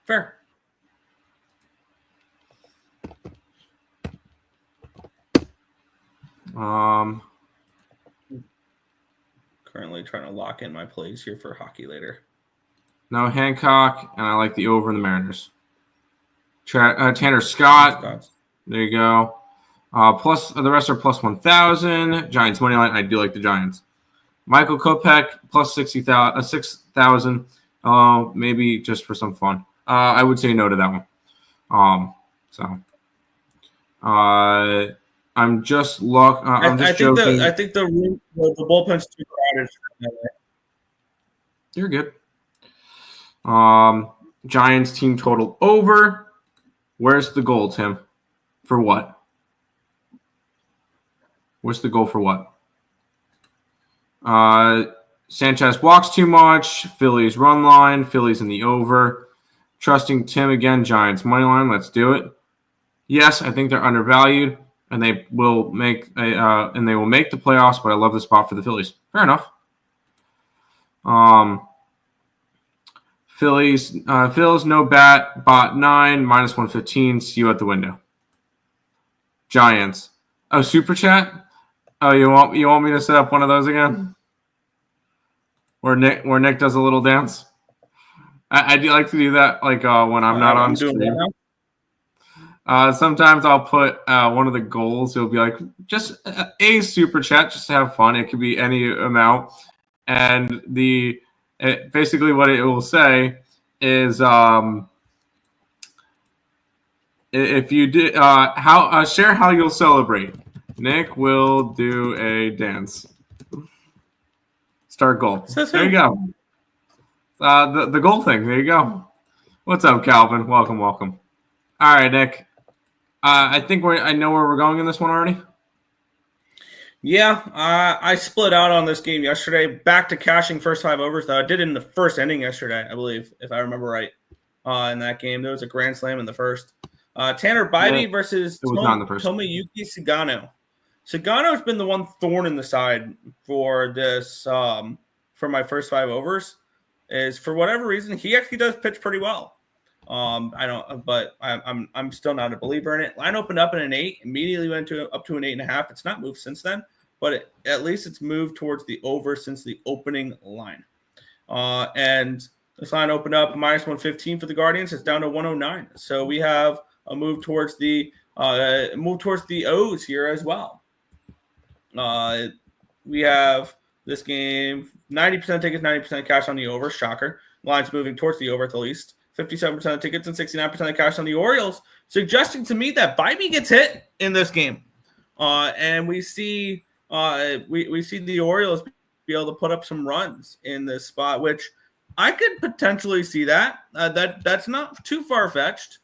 Fair. Currently trying to lock in my plays here for hockey later. No Hancock, and I like the over in the Mariners. Tanner Scott. There you go. Plus the rest are plus 1,000. Giants money line. I do like the Giants. Michael Kopech plus 6,000. Maybe just for some fun. I would say no to that one. I'm just joking. I think the bullpen's too crowded. You're good. Giants team total over. Where's the goal, Tim? For what? What's the goal for what? Sanchez walks too much. Phillies run line. Phillies in the over. Trusting Tim again. Giants money line. Let's do it. Yes, I think they're undervalued, and they will make the playoffs. But I love the spot for the Phillies. Fair enough. Phillies no bat, bot 9, minus 115. See you at the window. Giants. Oh, super chat. Oh, you want me to set up one of those again? Where Nick does a little dance. I do like to do that, like when I'm not on stream. Sometimes I'll put one of the goals. It'll be like just a super chat, just to have fun. It could be any amount, and basically what it will say is if you did share how you'll celebrate. Nick will do a dance. Start goal. There you go. The goal thing. There you go. What's up, Calvin? Welcome. All right, Nick. I think I know where we're going in this one already. Yeah, I split out on this game yesterday. Back to cashing first 5 overs, though. I did it in the first inning yesterday, I believe, if I remember right. In that game, there was a grand slam in the first. Tanner Bybee versus Tomoyuki Sugano. Sugano's been the one thorn in the side for this for my first 5 overs. Is for whatever reason he actually does pitch pretty well. I'm still not a believer in it. Line opened up in an 8, immediately went up to an 8.5. It's not moved since then, but at least it's moved towards the over since the opening line. And this line opened up minus 115 for the Guardians. It's down to 109. So we have a move towards the O's here as well. We have this game 90% tickets, 90% cash on the over. Shocker. Line's moving towards the over at the least. 57% of tickets and 69% of cash on the Orioles, suggesting to me that Bybee gets hit in this game. And we see the Orioles be able to put up some runs in this spot, which I could potentially see that. That's not too far-fetched.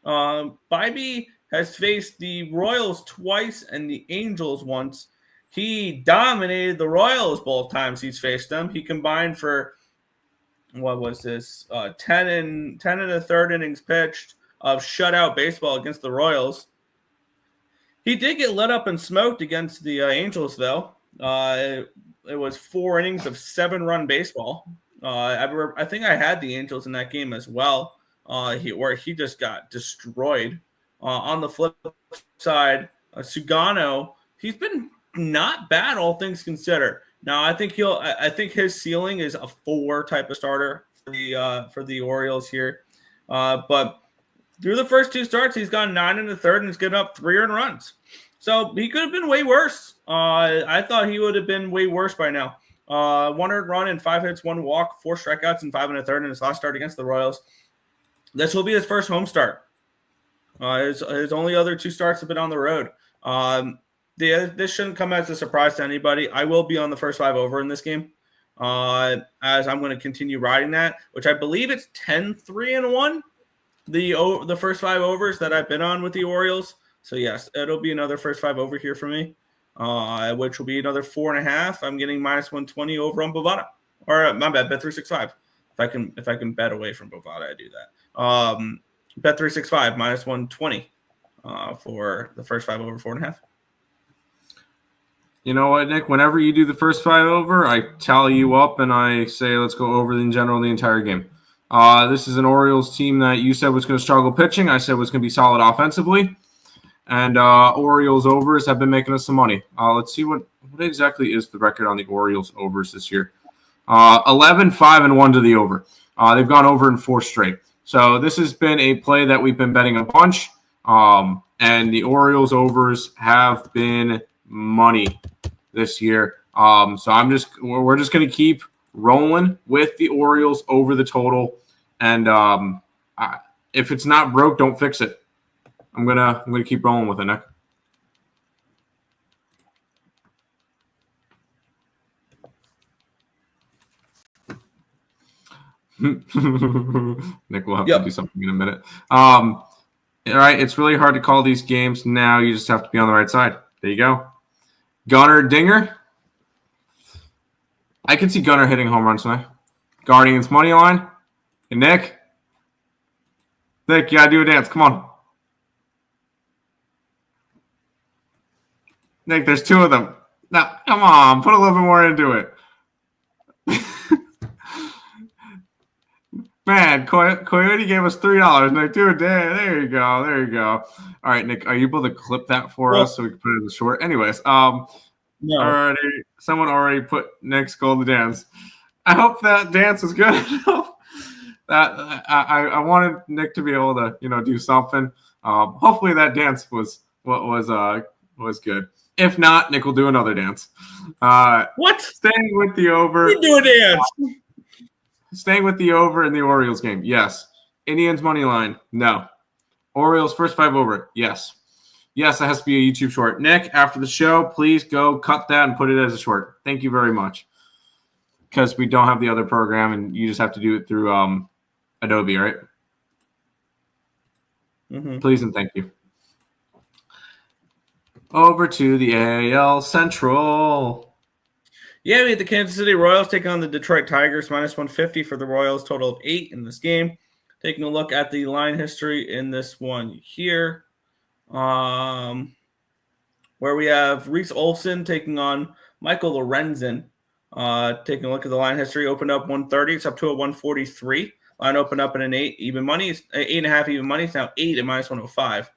Bybee has faced the Royals twice and the Angels once. He dominated the Royals both times he's faced them. He combined for, what was this, 10 and a third innings pitched of shutout baseball against the Royals. He did get let up and smoked against the Angels, though. It was 4 innings of 7-run baseball. I think I had the Angels in that game as well, where he just got destroyed. On the flip side, Sugano, he's been not bad, all things considered. Now, I think his ceiling is a 4 type of starter for the Orioles here. But through the first 2 starts, he's gone 9 in the third and he's given up 3 earned runs. So he could have been way worse. I thought he would have been way worse by now. 1 earned run and 5 hits, 1 walk, 4 strikeouts, and 5 in the third in his last start against the Royals. This will be his first home start. His only other 2 starts have been on the road. This shouldn't come as a surprise to anybody. I will be on the first 5 over in this game, as I'm going to continue riding that, which I believe it's 10-3-1, the first 5 overs that I've been on with the Orioles. So, yes, it'll be another first 5 over here for me, which will be another 4.5. I'm getting minus 120 over on Bovada. Or, my bad, bet 365. If I can bet away from Bovada, I do that. Bet 365, minus 120 for the first 5 over 4.5. You know what, Nick? Whenever you do the first 5 over, I tally you up and I say let's go over in general the entire game. This is an Orioles team that you said was going to struggle pitching. I said was going to be solid offensively. And Orioles overs have been making us some money. Let's see what exactly is the record on the Orioles overs this year. 11-5-1 to the over. They've gone over in 4 straight. So this has been a play that we've been betting a bunch. And the Orioles overs have been money this year. So we're just going to keep rolling with the Orioles over the total. And if it's not broke, don't fix it. I'm gonna keep rolling with it, Nick. Nick will have to do something in a minute. All right, it's really hard to call these games now. You just have to be on the right side. There you go. Gunnar Dinger. I can see Gunnar hitting home runs tonight. Guardians money line. Hey, Nick. Nick, you gotta do a dance. Come on. Nick, there's two of them. Now, come on. Put a little bit more into it. Man, Coyote gave us $3. Nick, do a dance. There you go. There you go. All right, Nick, are you able to clip that for us so we can put it in the short? Anyways, no. Someone already put Nick's goal to dance. I hope that dance is good enough. I wanted Nick to be able to, do something. Hopefully that dance was good. If not, Nick will do another dance. What? Staying with the over. You do a dance. Staying with the over in the Orioles game. Yes. Indians money line. No. Orioles first 5 over. Yes. Yes, it has to be a YouTube short. Nick, after the show, please go cut that and put it as a short. Thank you very much. Because we don't have the other program, and you just have to do it through Adobe, right? Mm-hmm. Please and thank you. Over to the AL Central. Yeah, we had the Kansas City Royals take on the Detroit Tigers, -150 for the Royals, total of 8 in this game. Taking a look at the line history in this one here, where we have Reese Olson taking on Michael Lorenzen. Taking a look at the line history, opened up 130. It's up to a 143. Line opened up at an 8 even money. 8.5 even money. It's now 8 at -105.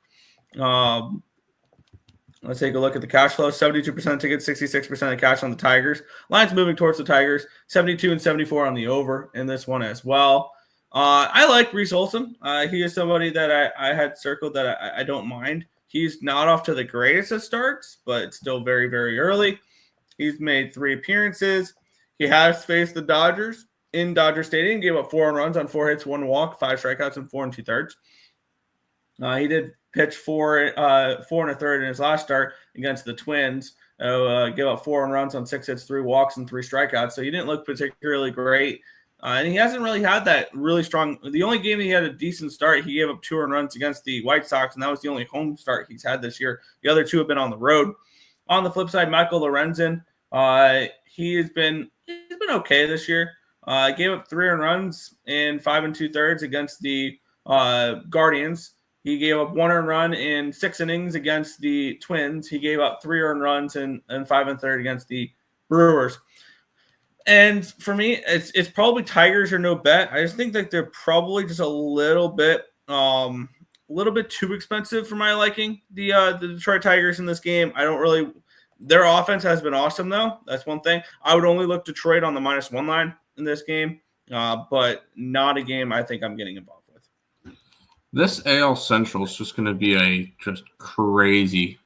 Let's take a look at the cash flow. 72% tickets, 66% of cash on the Tigers. Line's moving towards the Tigers. 72 and 74 on the over in this one as well. I like Reese Olson. He is somebody that I had circled that I don't mind. He's not off to the greatest of starts, but it's still very, very early. He's made 3 appearances. He has faced the Dodgers in Dodger Stadium. Gave up 4 runs on 4 hits, 1 walk, 5 strikeouts, and 4 2/3. He did pitch 4 1/3 in his last start against the Twins. Gave up 4 runs on 6 hits, 3 walks, and 3 strikeouts. So he didn't look particularly great. And he hasn't really had that really strong. The only game he had a decent start, he gave up 2 runs against the White Sox, and that was the only home start he's had this year. The other 2 have been on the road. On the flip side, Michael Lorenzen, he's been okay this year. Gave up 3 runs in 5 2/3 against the Guardians. He gave up 1 earned run in 6 innings against the Twins. He gave up 3 earned runs in 5 1/3 against the Brewers. And for me, it's probably Tigers or no bet. I just think that they're probably just a little bit too expensive for my liking. The Detroit Tigers in this game, their offense has been awesome though. That's one thing. I would only look Detroit on the -1 line in this game, but not a game I think I'm getting involved with. This AL Central is just going to be just crazy,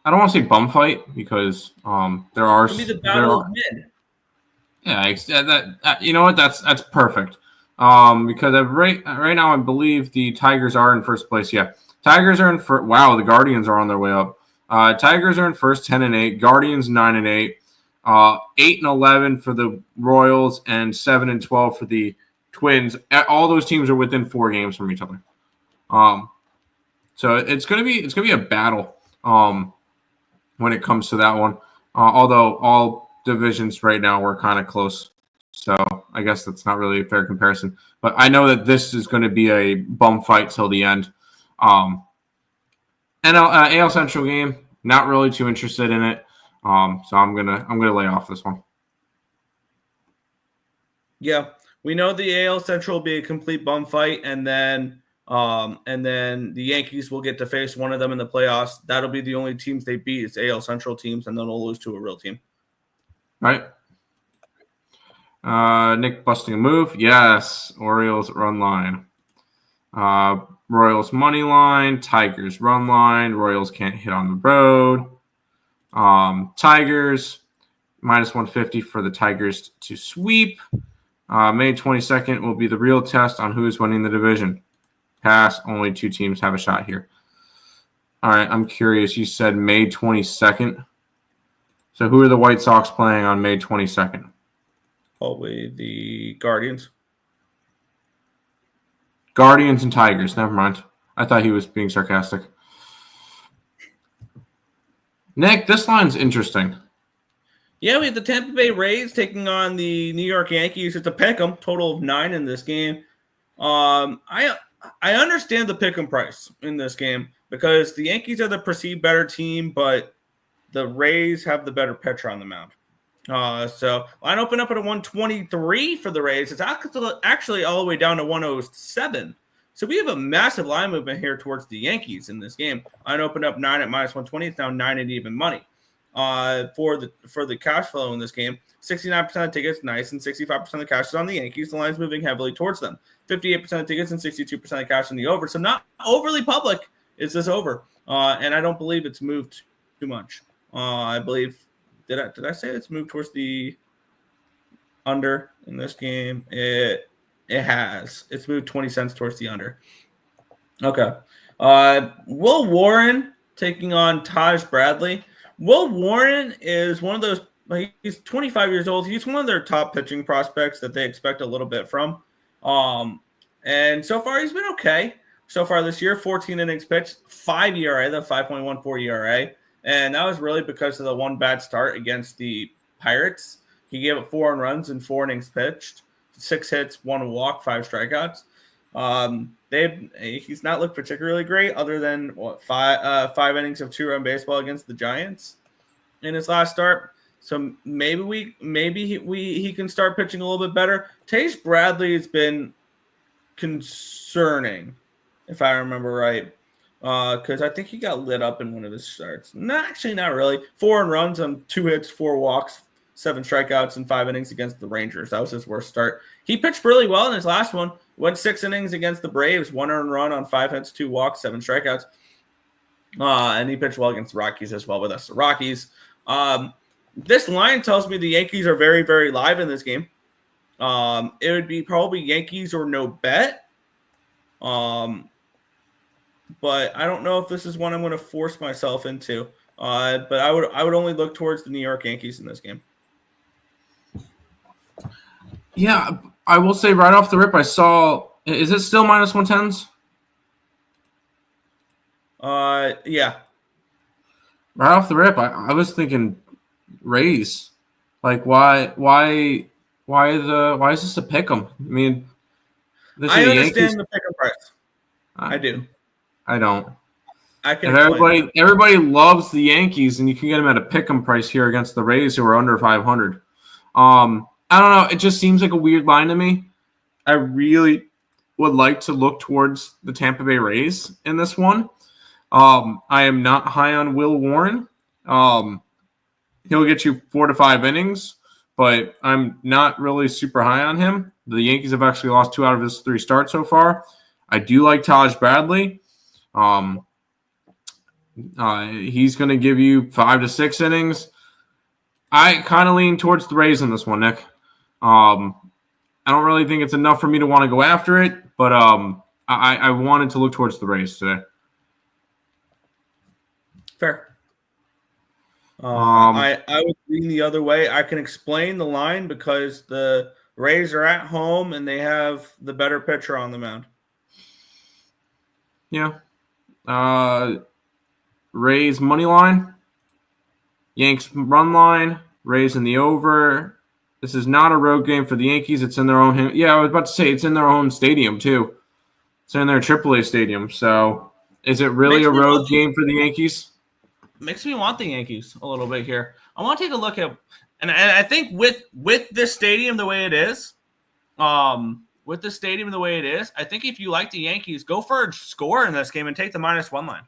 I don't want to say bum fight because there are. It'll be the battle of mid. Yeah, you know what? That's perfect. Because right now I believe the Tigers are in first place. Yeah, Tigers are in first. Wow, the Guardians are on their way up. Tigers are in first, 10-8. Guardians 9-8. 8-11 for the Royals and 7-12 for the Twins. All those teams are within 4 games from each other. So it's gonna be a battle. When it comes to that one, although all divisions right now were kind of close, so I guess that's not really a fair comparison. But I know that this is going to be a bum fight till the end. And AL Central game, not really too interested in it. So I'm gonna lay off this one. Yeah, we know the AL Central will be a complete bum fight, and then the Yankees will get to face one of them in the playoffs. That'll be the only teams they beat. It's AL Central teams, and then they'll lose to a real team. Right. Nick busting a move. Yes. Orioles run line. Royals money line, Tigers run line. Royals can't hit on the road. Tigers minus 150 for the Tigers to sweep. May 22nd will be the real test on who is winning the division. Pass. Only 2 teams have a shot here. All right, I'm curious. You said May 22nd. So who are the White Sox playing on May 22nd? Probably the Guardians. Guardians and Tigers. Never mind. I thought he was being sarcastic. Nick, this line's interesting. Yeah, we have the Tampa Bay Rays taking on the New York Yankees. It's a pick'em, total of 9 in this game. I understand the pick'em price in this game because the Yankees are the perceived better team, but the Rays have the better pitcher on the mound. So line opened up at a 123 for the Rays. It's actually all the way down to 107. So we have a massive line movement here towards the Yankees in this game. Line opened up 9 at minus 120. It's now 9 at even money. For the cash flow in this game, 69% of tickets nice, and 65% of the cash is on the Yankees. The line's moving heavily towards them. 58% of tickets and 62% of cash in the over. So not overly public is this over, and I don't believe it's moved too much. I believe did I say it's moved towards the under in this game? It has. It's moved 20 cents towards the under. Okay. Will Warren taking on Taj Bradley. Will Warren is one of those, he's 25 years old. He's one of their top pitching prospects that they expect a little bit from. And so far he's been okay. So far this year, 14 innings pitched, 5 ERA, the 5.14 ERA. And that was really because of the one bad start against the Pirates. He gave up 4 runs in 4 innings pitched, 6 hits, 1 walk, 5 strikeouts. He's not looked particularly great other than 5 innings of 2-run baseball against the Giants in his last start. So maybe he can start pitching a little bit better. Taj Bradley has been concerning, if I remember right, because I think he got lit up in one of his starts. Not really. 4 runs on 2 hits, 4 walks, 7 strikeouts, and 5 innings against the Rangers. That was his worst start. He pitched really well in his last one. Went 6 innings against the Braves, 1 earned run on 5 hits, 2 walks, 7 strikeouts. And he pitched well against the Rockies as well with us. The Rockies. This line tells me the Yankees are very, very live in this game. It would be probably Yankees or no bet. But I don't know if this is one I'm going to force myself into. But I would only look towards the New York Yankees in this game. Yeah, I will say right off the rip, I saw. Is it still minus 110s? Yeah. Right off the rip, I was thinking Rays. Like, why is this a pick 'em? I mean, I understand the pick 'em price. I do. I don't. I can. Everybody loves the Yankees, and you can get them at a pick 'em price here against the Rays, who are under 500. I don't know. It just seems like a weird line to me. I really would like to look towards the Tampa Bay Rays in this one. I am not high on Will Warren. He'll get you 4 to 5 innings, but I'm not really super high on him. The Yankees have actually lost 2 out of his 3 starts so far. I do like Taj Bradley. He's going to give you 5 to 6 innings. I kind of lean towards the Rays in this one, Nick. I don't really think it's enough for me to want to go after it, but I wanted to look towards the Rays today. Fair. I would lean the other way. I can explain the line because the Rays are at home and they have the better pitcher on the mound. Yeah. Rays money line, Yanks run line, Rays in the over. This is not a road game for the Yankees. It's in their own. Yeah, I was about to say it's in their own stadium too. It's in their AAA stadium. So, is it really a road game for the Yankees? Makes me want the Yankees a little bit here. I want to take a look at, and I think with this stadium the way it is, I think if you like the Yankees, go for a score in this game and take the -1 line.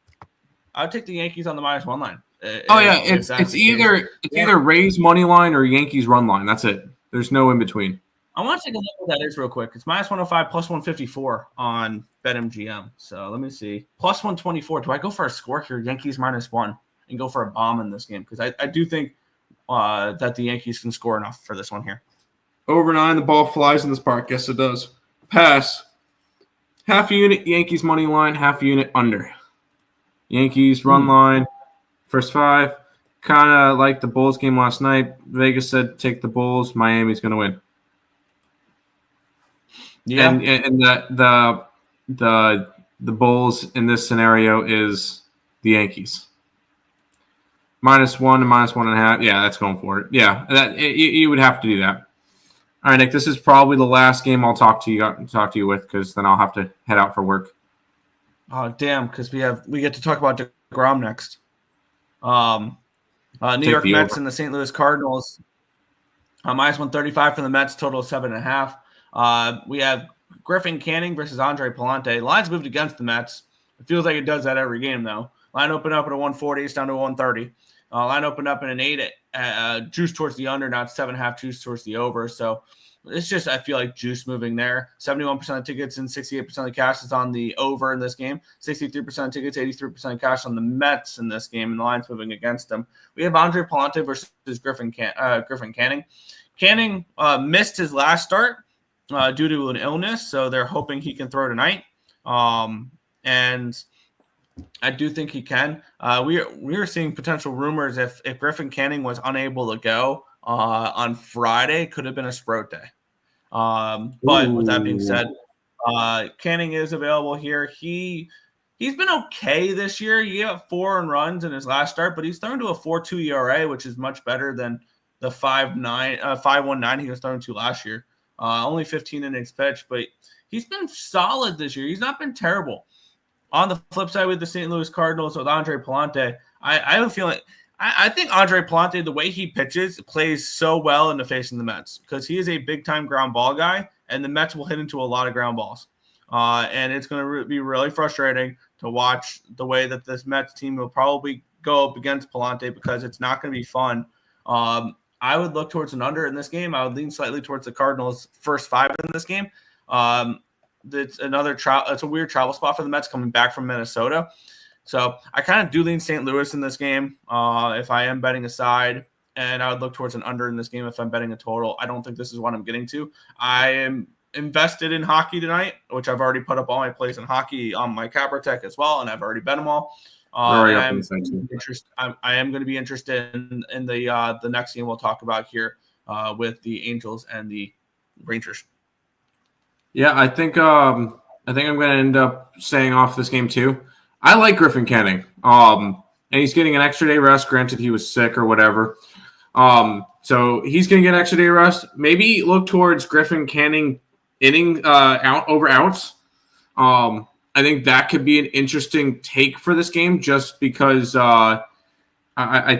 I would take the Yankees on the -1 line. It's either Rays money line or Yankees run line. That's it. There's no in between. I want to take a look at what that is real quick. It's minus 105, plus 154 on BetMGM. So let me see. Plus 124. Do I go for a score here? Yankees -1 and go for a bomb in this game? Because I do think that the Yankees can score enough for this one here. Over 9, the ball flies in this park. Yes, it does. Pass. Half a unit, Yankees money line, half a unit under. Yankees run line, first 5. Kind of like the Bulls game last night. Vegas said take the Bulls. Miami's going to win. Yeah. And the Bulls in this scenario is the Yankees. -1 to -1.5. Yeah, that's going for it. Yeah, you would have to do that. All right, Nick. This is probably the last game I'll talk to you with, because then I'll have to head out for work. Oh damn! Because we get to talk about DeGrom next. New York Mets and the St. Louis Cardinals. -135 for the Mets. Total of 7.5. We have Griffin Canning versus Andre Palante. Lines moved against the Mets. It feels like it does that every game, though. Line opened up at a 140. It's down to a 130. Line opened up in an 8. Juice towards the under, not 7.5 juice towards the over. So it's just, I feel like juice moving there. 71% of tickets and 68% of the cash is on the over in this game. 63% of tickets, 83% of cash on the Mets in this game, and the line's moving against them. We have Andre Palante versus Griffin Canning. Canning missed his last start due to an illness, so they're hoping he can throw tonight. And I do think he can. We are seeing potential rumors if Griffin Canning was unable to go on Friday, could have been a Sprout day. But with that being said, Canning is available here. He's been okay this year. He got 4 runs in his last start, but he's thrown to a 4.2 ERA, which is much better than the 5.19 he was thrown to last year. Only 15 innings pitched, but he's been solid this year. He's not been terrible. On the flip side, with the St. Louis Cardinals with Andre Palante, I have a feeling I think Andre Palante, the way he pitches, plays so well in the face of the Mets, because he is a big-time ground ball guy, and the Mets will hit into a lot of ground balls. And it's going to be really frustrating to watch the way that this Mets team will probably go up against Palante, because it's not going to be fun. I would look towards an under in this game. I would lean slightly towards the Cardinals' first 5 in this game. It's it's a weird travel spot for the Mets coming back from Minnesota. So I kind of do lean St. Louis in this game if I am betting a side, and I would look towards an under in this game if I'm betting a total. I don't think this is what I'm getting to. I am invested in hockey tonight, which I've already put up all my plays in hockey on my Cappertek as well, and I've already bet them all. I am going to be interested in the next game we'll talk about here with the Angels and the Rangers. Yeah, I think I'm going to end up staying off this game too. I like Griffin Canning, and he's getting an extra day rest. Granted, he was sick or whatever, so he's going to get an extra day rest. Maybe look towards Griffin Canning inning out over outs. I think that could be an interesting take for this game, just because I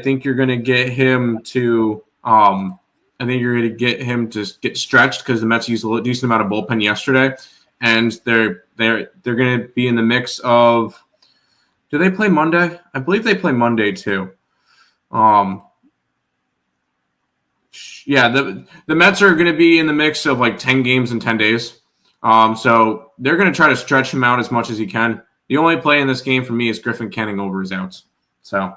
think you're going to get him to. I think you're going to get him to get stretched, because the Mets used a decent amount of bullpen yesterday, and they're going to be in the mix of. Do they play Monday? I believe they play Monday too. Yeah, the Mets are going to be in the mix of like 10 games in 10 days. So they're going to try to stretch him out as much as he can. The only play in this game for me is Griffin Canning over his outs. So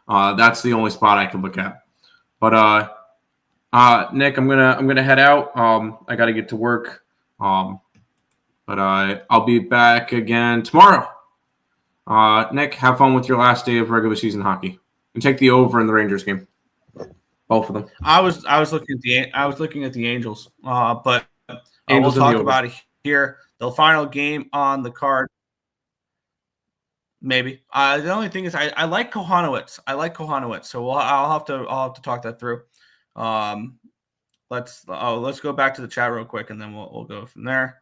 that's the only spot I can look at. But Nick, I'm gonna head out. I got to get to work. But I'll be back again tomorrow. Nick, have fun with your last day of regular season hockey, and take the over in the Rangers game. Both of them. I was looking at the Angels, but Angels we'll talk about it here. The final game on the card. Maybe. The only thing is I like Kohanowitz. So I'll have to talk that through. Let's go back to the chat real quick, and then we'll go from there.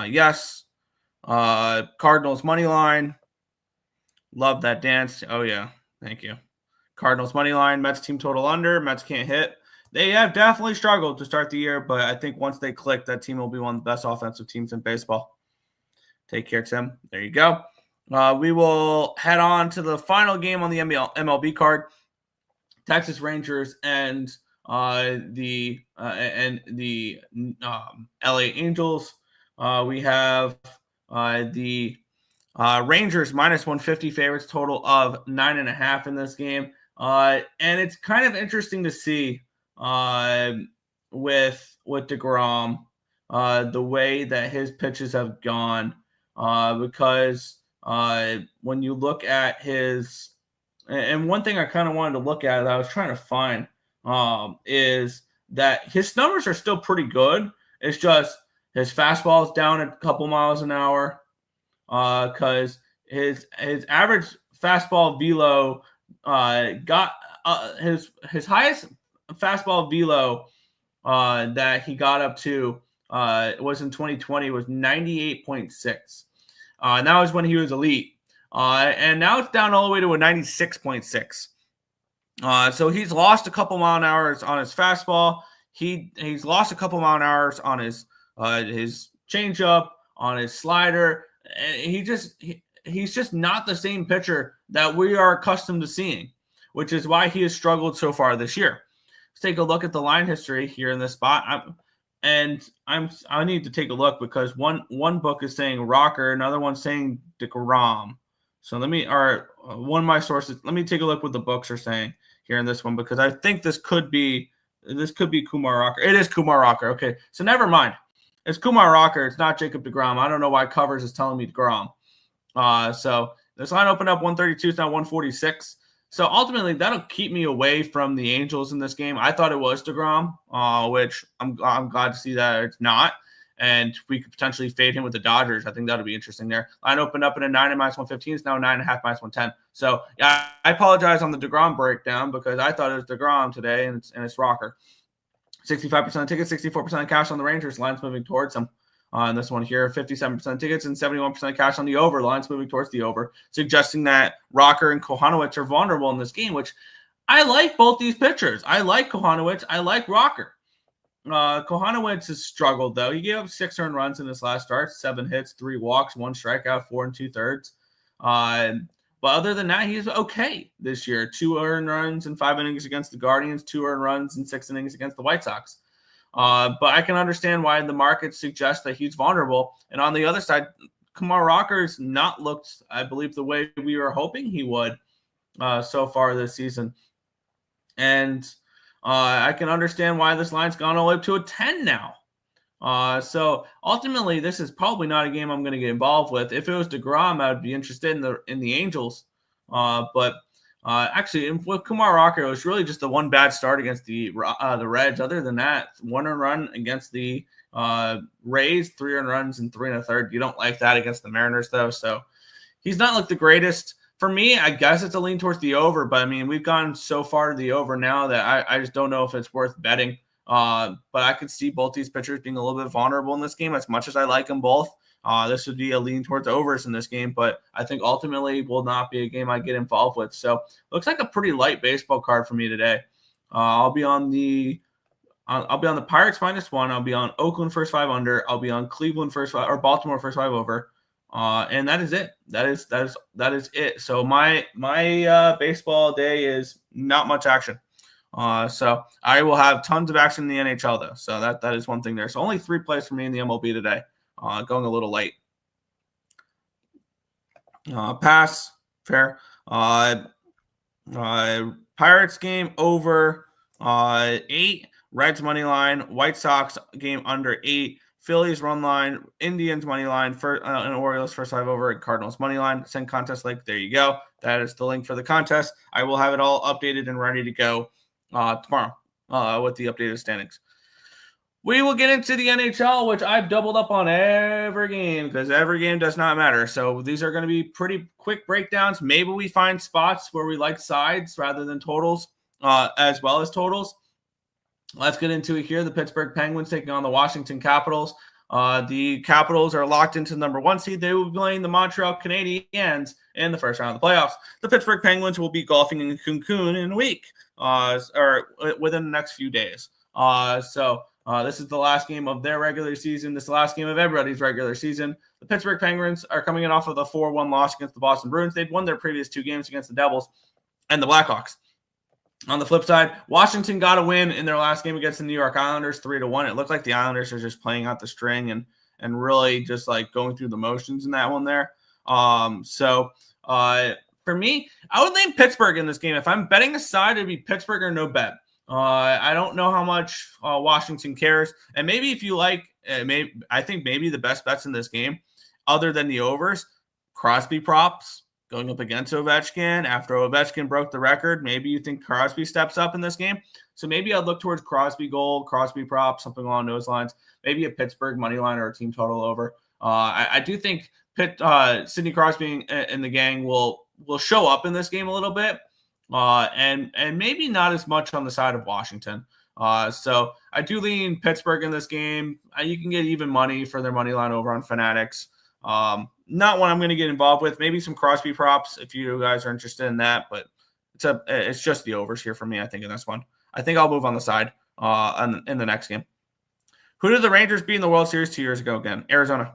Yes. Cardinals money line. Love that dance. Oh yeah. Thank you. Cardinals money line. Mets team total under. Mets can't hit. They have definitely struggled to start the year, but I think once they click, that team will be one of the best offensive teams in baseball. Take care, Tim. There you go. We will head on to the final game on the MLB card. Texas Rangers and the LA Angels. We have the Rangers minus 150 favorites, total of 9.5 in this game. And it's kind of interesting to see with DeGrom the way that his pitches have gone because when you look at his – and one thing I kind of wanted to look at that I was trying to find is that his numbers are still pretty good. It's just his fastball is down a couple miles an hour because his average fastball velo got his highest fastball velo that he got up to was in 2020 was 98.6. And that was when he was elite. And now it's down all the way to a 96.6. So he's lost a couple mile an hour on his fastball. He's lost a couple mile an hour on his changeup, on his slider. He's just not the same pitcher that we are accustomed to seeing, which is why he has struggled so far this year. Let's take a look at the line history here in this spot. I need to take a look because one book is saying Rocker, another one's saying DeGrom. So one of my sources. Let me take a look what the books are saying here in this one because I think this could be Kumar Rocker. It is Kumar Rocker. Okay, so never mind. It's Kumar Rocker. It's not Jacob DeGrom. I don't know why Covers is telling me DeGrom. So this line opened up 132. It's now 146. So ultimately, that'll keep me away from the Angels in this game. I thought it was DeGrom, which I'm glad to see that it's not. And we could potentially fade him with the Dodgers. I think that'll be interesting there. Line opened up in a 9 at minus 115. It's now 9.5 minus 110. So yeah, I apologize on the DeGrom breakdown because I thought it was DeGrom today, and it's Rocker. 65% of tickets, 64% of cash on the Rangers. Line's moving towards them. On this one here, 57% tickets and 71% cash on the over. Line's moving towards the over, suggesting that Rocker and Kohanowitz are vulnerable in this game, which I like both these pitchers. I like Kohanowitz. I like Rocker. Kohanowitz has struggled, though. He gave up 6 earned runs in his last start, 7 hits, 3 walks, 1 strikeout, 4 2/3. But other than that, he's okay this year. 2 earned runs in 5 innings against the Guardians, 2 earned runs in 6 innings against the White Sox. But I can understand why the market suggests that he's vulnerable. And on the other side, Kumar Rocker's not looked, I believe, the way we were hoping he would so far this season. And I can understand why this line's gone all the way up to a 10 now. So ultimately, this is probably not a game I'm going to get involved with. If it was DeGrom, I would be interested in the Angels. But actually, with Kumar Rocker, it was really just the one bad start against the Reds. Other than that, 1 earned run against the Rays, 3 earned runs and 3 1/3. You don't like that against the Mariners, though. So he's not like the greatest. For me, I guess it's a lean towards the over. But, I mean, we've gone so far to the over now that I just don't know if it's worth betting. But I could see both these pitchers being a little bit vulnerable in this game as much as I like them both. This would be a lean towards overs in this game, but I think ultimately will not be a game I get involved with. So looks like a pretty light baseball card for me today. I'll be on the Pirates -1. I'll be on Oakland first 5 under. I'll be on Cleveland first 5 or Baltimore first 5 over. And that is it. That is it. So my baseball day is not much action. So I will have tons of action in the NHL though. So that is one thing there. So only 3 plays for me in the MLB today. Going a little late. Pass. Fair. Pirates game over 8. Reds money line. White Sox game under 8. Phillies run line. Indians money line. And Orioles first 5 over. And Cardinals money line. Send contest link. There you go. That is the link for the contest. I will have it all updated and ready to go tomorrow with the updated standings. We will get into the NHL, which I've doubled up on every game because every game does not matter. So these are going to be pretty quick breakdowns. Maybe we find spots where we like sides rather than totals, as well as totals. Let's get into it here. The Pittsburgh Penguins taking on the Washington Capitals. The Capitals are locked into the number 1 seed. They will be playing the Montreal Canadiens in the first round of the playoffs. The Pittsburgh Penguins will be golfing in Cancun in a week, or within the next few days. So this is the last game of their regular season. This is the last game of everybody's regular season. The Pittsburgh Penguins are coming in off of the 4-1 loss against the Boston Bruins. They'd won their previous 2 games against the Devils and the Blackhawks. On the flip side, Washington got a win in their last game against the New York Islanders, 3-1. It looked like the Islanders are just playing out the string and really just like going through the motions in that one there. For me, I would lean Pittsburgh in this game. If I'm betting a side, it'd be Pittsburgh or no bet. I don't know how much Washington cares. And maybe if you like, I think maybe the best bets in this game, other than the overs, Crosby props going up against Ovechkin. After Ovechkin broke the record, maybe you think Crosby steps up in this game. So maybe I'd look towards Crosby goal, Crosby prop, something along those lines. Maybe a Pittsburgh money line or a team total over. I do think Sidney Crosby and the gang will show up in this game a little bit, and maybe not as much on the side of Washington. So I do lean Pittsburgh in this game. You can get even money for their money line over on Fanatics. Not one I'm going to get involved with. Maybe some Crosby props if you guys are interested in that, but it's just the overs here for me, I think, in this one. I think I'll move on the side in the next game. Who did the Rangers beat in the World Series 2 years ago again? Arizona.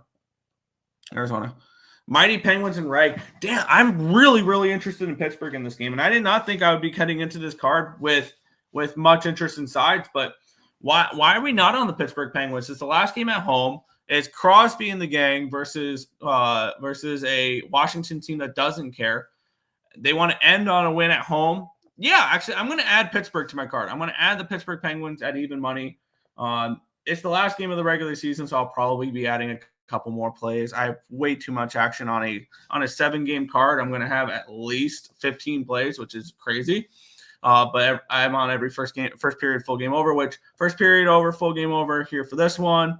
Mighty Penguins and Reg. Damn, I'm really, really interested in Pittsburgh in this game, and I did not think I would be cutting into this card with much interest in sides, but why are we not on the Pittsburgh Penguins? It's the last game at home. It's Crosby and the gang versus a Washington team that doesn't care. They want to end on a win at home. Yeah, actually, I'm going to add Pittsburgh to my card. I'm going to add the Pittsburgh Penguins at even money. It's the last game of the regular season, so I'll probably be adding a couple more plays. I have way too much action on a 7-game card. I'm going to have at least 15 plays, which is crazy. But I'm on every first period, full game over, which first period over, full game over here for this one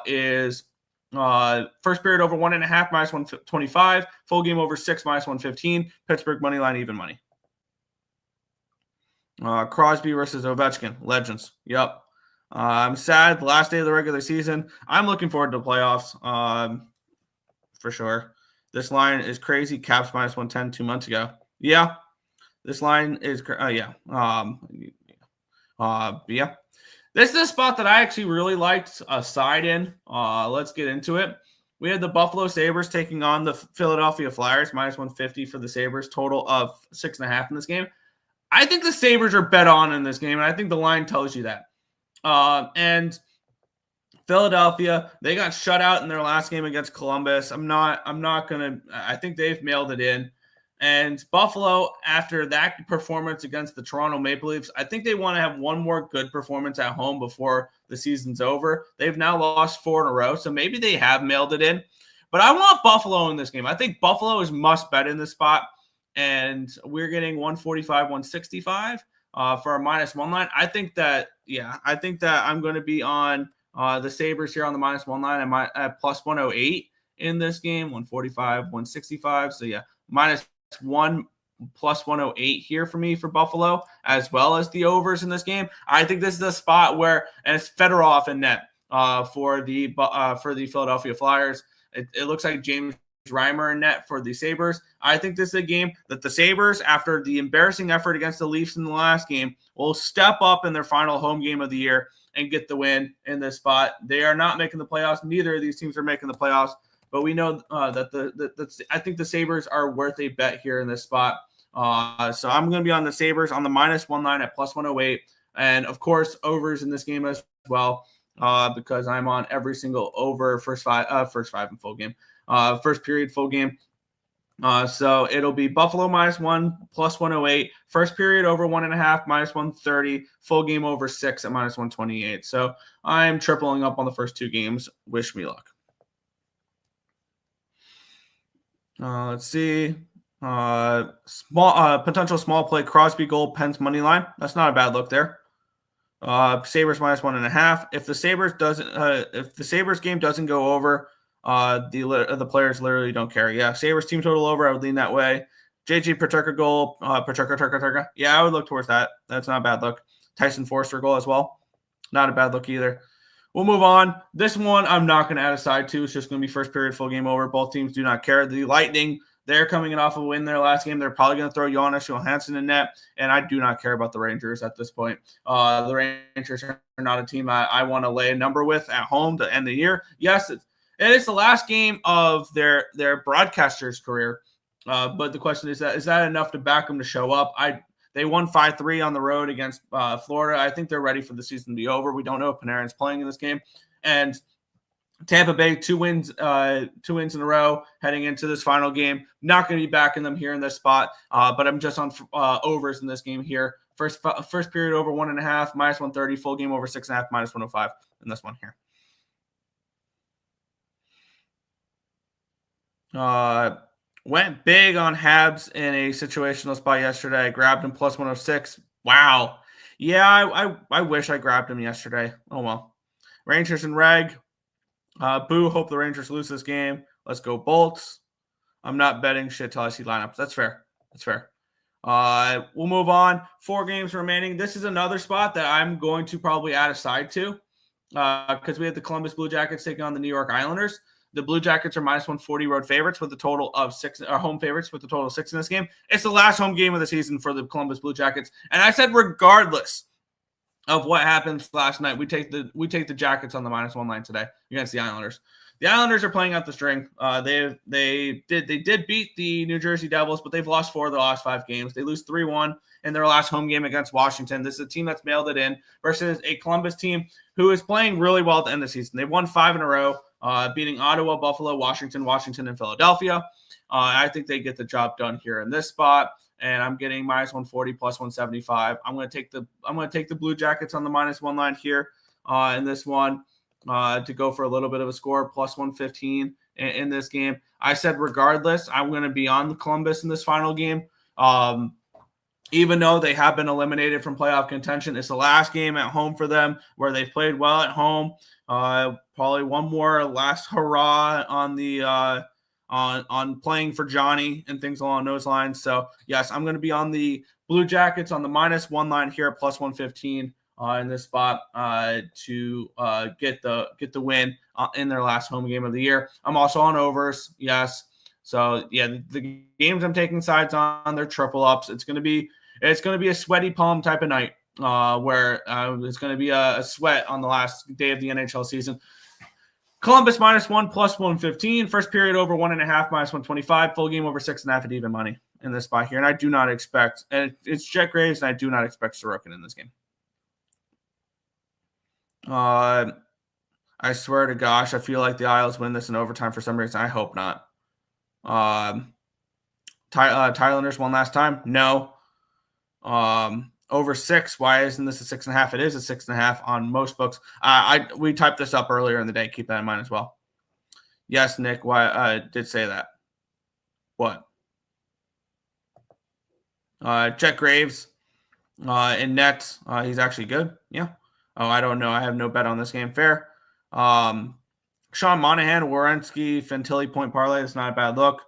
is first period over 1.5 minus 125, full game over 6 minus 115, Pittsburgh money line, even money. Crosby versus Ovechkin, legends. Yep. I'm sad. The last day of the regular season. I'm looking forward to the playoffs for sure. This line is crazy. Caps minus 110 2 months ago. Yeah. This line is yeah. Yeah. This is a spot that I actually really liked a side in. Let's get into it. We had the Buffalo Sabres taking on the Philadelphia Flyers, minus 150 for the Sabres, total of 6.5 in this game. I think the Sabres are bet on in this game, and I think the line tells you that. And Philadelphia, they got shut out in their last game against Columbus. I think they've mailed it in. And Buffalo, after that performance against the Toronto Maple Leafs, I think they want to have one more good performance at home before the season's over. They've now lost 4 in a row, so maybe they have mailed it in. But I want Buffalo in this game. I think Buffalo is must bet in this spot, and we're getting 145, 165 for a minus 1 line. I think that I'm going to be on the Sabres here on the minus 1 line. I'm at plus 108 in this game, 145, 165. So yeah, minus 1 plus 108 here for me for Buffalo, as well as the overs in this game. I think this is a spot where, and it's Fedorov in net for the Philadelphia Flyers. It looks like James Reimer in net for the Sabres. I think this is a game that the Sabres, after the embarrassing effort against the Leafs in the last game, will step up in their final home game of the year and get the win in this spot. They are not making the playoffs. Neither of these teams are making the playoffs. But we know that I think the Sabres are worth a bet here in this spot. So I'm going to be on the Sabres on the minus 1 line at plus 108. And, of course, overs in this game as well because I'm on every single over first five in full game. First period, full game. So it'll be Buffalo minus 1 plus 108. First period over 1.5 minus 130. Full game over 6 at minus 128. So I'm tripling up on the first 2 games. Wish me luck. Let's see. Potential small play Crosby goal, Pens money line. That's not a bad look there. Sabres minus 1.5. If the Sabres game doesn't go over, the players literally don't care. Yeah, Sabres team total over. I would lean that way. JJ Paterka goal. Paterka. Yeah, I would look towards that. That's not a bad look. Tyson Forster goal as well. Not a bad look either. We'll move on. This one I'm not going to add a side to. It's just going to be first period, full game over. Both teams do not care. The Lightning, they're coming off a win their last game. They're probably going to throw Jonas Johansson in net, and I do not care about the Rangers at this point. The Rangers are not a team I want to lay a number with at home to end the year. Yes, it is the last game of their broadcaster's career, but the question is that enough to back them to show up? They won 5-3 on the road against Florida. I think they're ready for the season to be over. We don't know if Panarin's playing in this game. And Tampa Bay, 2 wins in a row heading into this final game. Not going to be backing them here in this spot, but I'm just on overs in this game here. First period over 1.5, minus 130. Full game over 6.5, minus 105 in this one here. Went big on Habs in a situational spot yesterday. I grabbed him plus 106. Wow. Yeah, I wish I grabbed him yesterday. Oh, well. Rangers and Reg. Boo, hope the Rangers lose this game. Let's go Bolts. I'm not betting shit till I see lineups. That's fair. That's fair. We'll move on. 4 games remaining. This is another spot that I'm going to probably add a side to because we have the Columbus Blue Jackets taking on the New York Islanders. The Blue Jackets are minus 140 road favorites with a total of 6, or home favorites with a total of 6 in this game. It's the last home game of the season for the Columbus Blue Jackets. And I said regardless of what happens last night, we take the Jackets on the minus 1 line today against the Islanders. The Islanders are playing out the string. They did beat the New Jersey Devils, but they've lost 4 of the last 5 games. They lose 3-1 in their last home game against Washington. This is a team that's mailed it in versus a Columbus team who is playing really well at the end of the season. They've won 5 in a row, beating Ottawa, Buffalo, Washington, and Philadelphia. I think they get the job done here in this spot. And I'm getting minus 140 plus 175. I'm going to take the Blue Jackets on the minus 1 line here in this one to go for a little bit of a score, plus 115 in this game. I said regardless, I'm going to be on the Columbus in this final game. Even though they have been eliminated from playoff contention, it's the last game at home for them where they've played well at home. Probably one more last hurrah on the on playing for Johnny and things along those lines. So yes, I'm going to be on the Blue Jackets on the minus 1 line here, plus 115 in this spot to get the win in their last home game of the year. I'm also on overs. Yes. So yeah, the games I'm taking sides on, they're triple ups. It's going to be a sweaty palm type of night where it's going to be a sweat on the last day of the NHL season. Columbus minus 1 plus 115. First period over 1.5 minus 125. Full game over 6.5 at even money in this spot here. And I do not expect, and it's Jet Graves, and I do not expect Sorokin in this game. I swear to gosh, I feel like the Isles win this in overtime for some reason. I hope not. Thailanders won last time? No. Over 6. Why isn't this a 6.5? It is a 6.5 on most books. We typed this up earlier in the day. Keep that in mind as well. Yes, Nick. Why I did say that. What? Jet Graves in net. He's actually good. Yeah. Oh, I don't know. I have no bet on this game. Fair. Sean Monahan, Werenski, Fantilli, point parlay. It's not a bad look.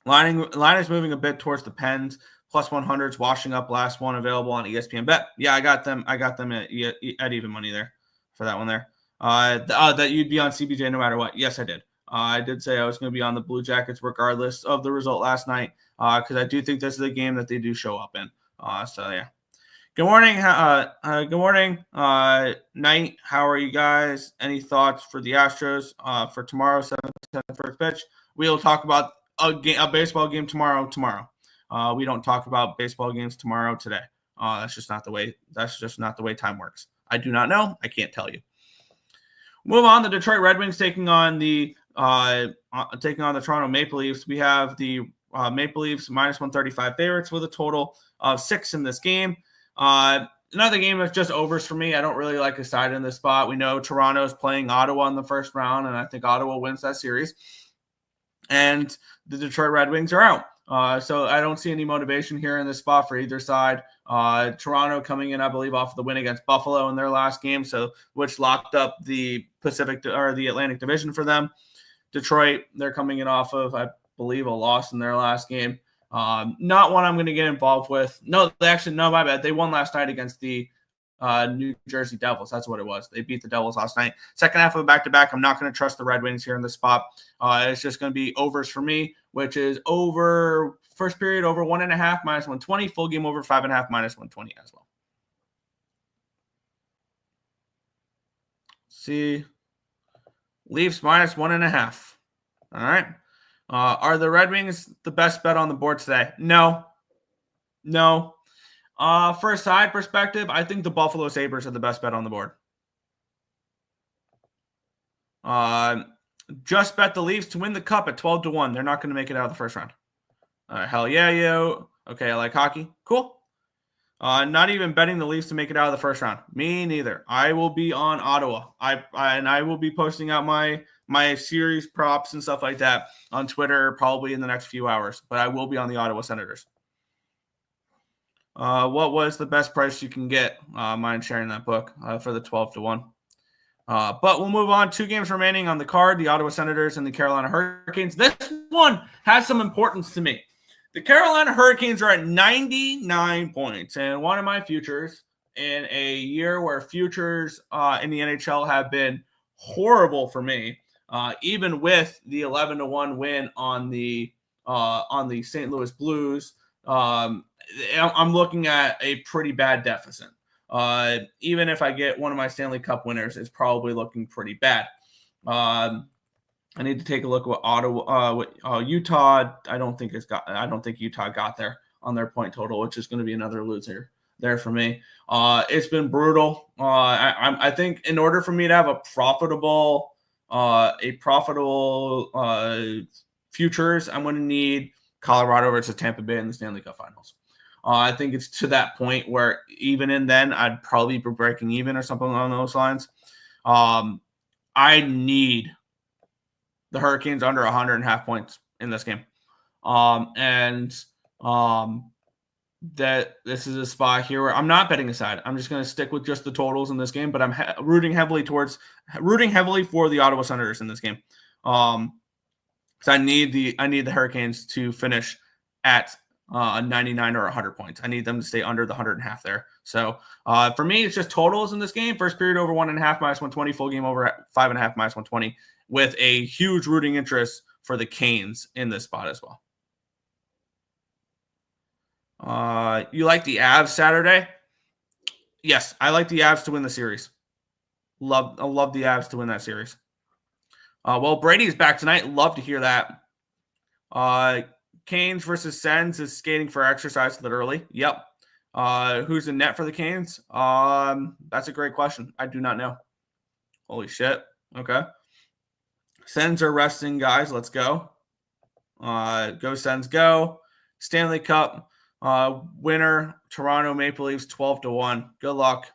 Line is moving a bit towards the Pens. Plus 100s, washing up last one available on ESPN Bet. Yeah, I got them at even money there for that one there. That you'd be on CBJ no matter what. Yes, I did. I did say I was going to be on the Blue Jackets regardless of the result last night because I do think this is a game that they do show up in. So yeah. Good morning. Good morning, Night. How are you guys? Any thoughts for the Astros for tomorrow? 7:10 first pitch. We'll talk about a baseball game tomorrow. We don't talk about baseball games tomorrow today. That's just not the way time works. I do not know. I can't tell you. Move on. The Detroit Red Wings taking on the Toronto Maple Leafs. We have the Maple Leafs minus 135 favorites with a total of 6 in this game. Another game that's just overs for me. I don't really like a side in this spot. We know Toronto is playing Ottawa in the first round, and I think Ottawa wins that series. And the Detroit Red Wings are out. So I don't see any motivation here in this spot for either side. Toronto coming in, I believe, off the win against Buffalo in their last game, which locked up the the Atlantic Division for them. Detroit, they're coming in off of, I believe, a loss in their last game. Not one I'm going to get involved with. No, my bad. They won last night against the New Jersey Devils. That's what it was. They beat the Devils last night. Second half of a back-to-back. I'm not going to trust the Red Wings here in this spot. It's just going to be overs for me, which is over first period over 1.5 minus 120. Full game over 5.5 minus 120 as well. See, Leafs minus 1.5. All right. Are the Red Wings the best bet on the board today? No. For a side perspective, I think the Buffalo Sabres are the best bet on the board. Just bet the Leafs to win the cup at 12-1. They're not going to make it out of the first round. Hell yeah, yo. Okay, I like hockey. Cool. Not even betting the Leafs to make it out of the first round. Me neither. I will be on Ottawa. I will be posting out my series props and stuff like that on Twitter probably in the next few hours. But I will be on the Ottawa Senators. What was the best price you can get? Mind sharing that book for the 12-1. But we'll move on. 2 games remaining on the card, the Ottawa Senators and the Carolina Hurricanes. This one has some importance to me. The Carolina Hurricanes are at 99 points, and one of my futures in a year where futures in the NHL have been horrible for me, even with the 11-1 win on the St. Louis Blues, I'm looking at a pretty bad deficit. Even if I get one of my Stanley Cup winners, it's probably looking pretty bad. I need to take a look at what Ottawa, Utah. I don't think Utah got there on their point total, which is going to be another loser there for me. It's been brutal. I think in order for me to have a profitable futures, I'm going to need Colorado versus Tampa Bay in the Stanley Cup Finals. I think it's to that point where even in then I'd probably be breaking even or something along those lines. I need the Hurricanes under 100.5 points in this game. That this is a spot here where I'm not betting aside. I'm just going to stick with just the totals in this game, but I'm rooting heavily for the Ottawa Senators in this game. So I need the Hurricanes to finish at 99 or 100 points. I need them to stay under the 100.5 there. So for me, it's just totals in this game. First period over 1.5 minus 120, full game over 5.5 minus 120, with a huge rooting interest for the Canes in this spot as well. You like the Avs Saturday? Yes, I like the Avs to win the series. I love the Avs to win that series. Well, Brady's back tonight. Love to hear that. Canes versus Sens is skating for exercise with Earle. Yep. Who's in net for the Canes? That's a great question. I do not know. Holy shit. Okay. Sens are resting guys. Let's go. Go Sens, go. Stanley Cup winner, Toronto Maple Leafs 12-1. Good luck.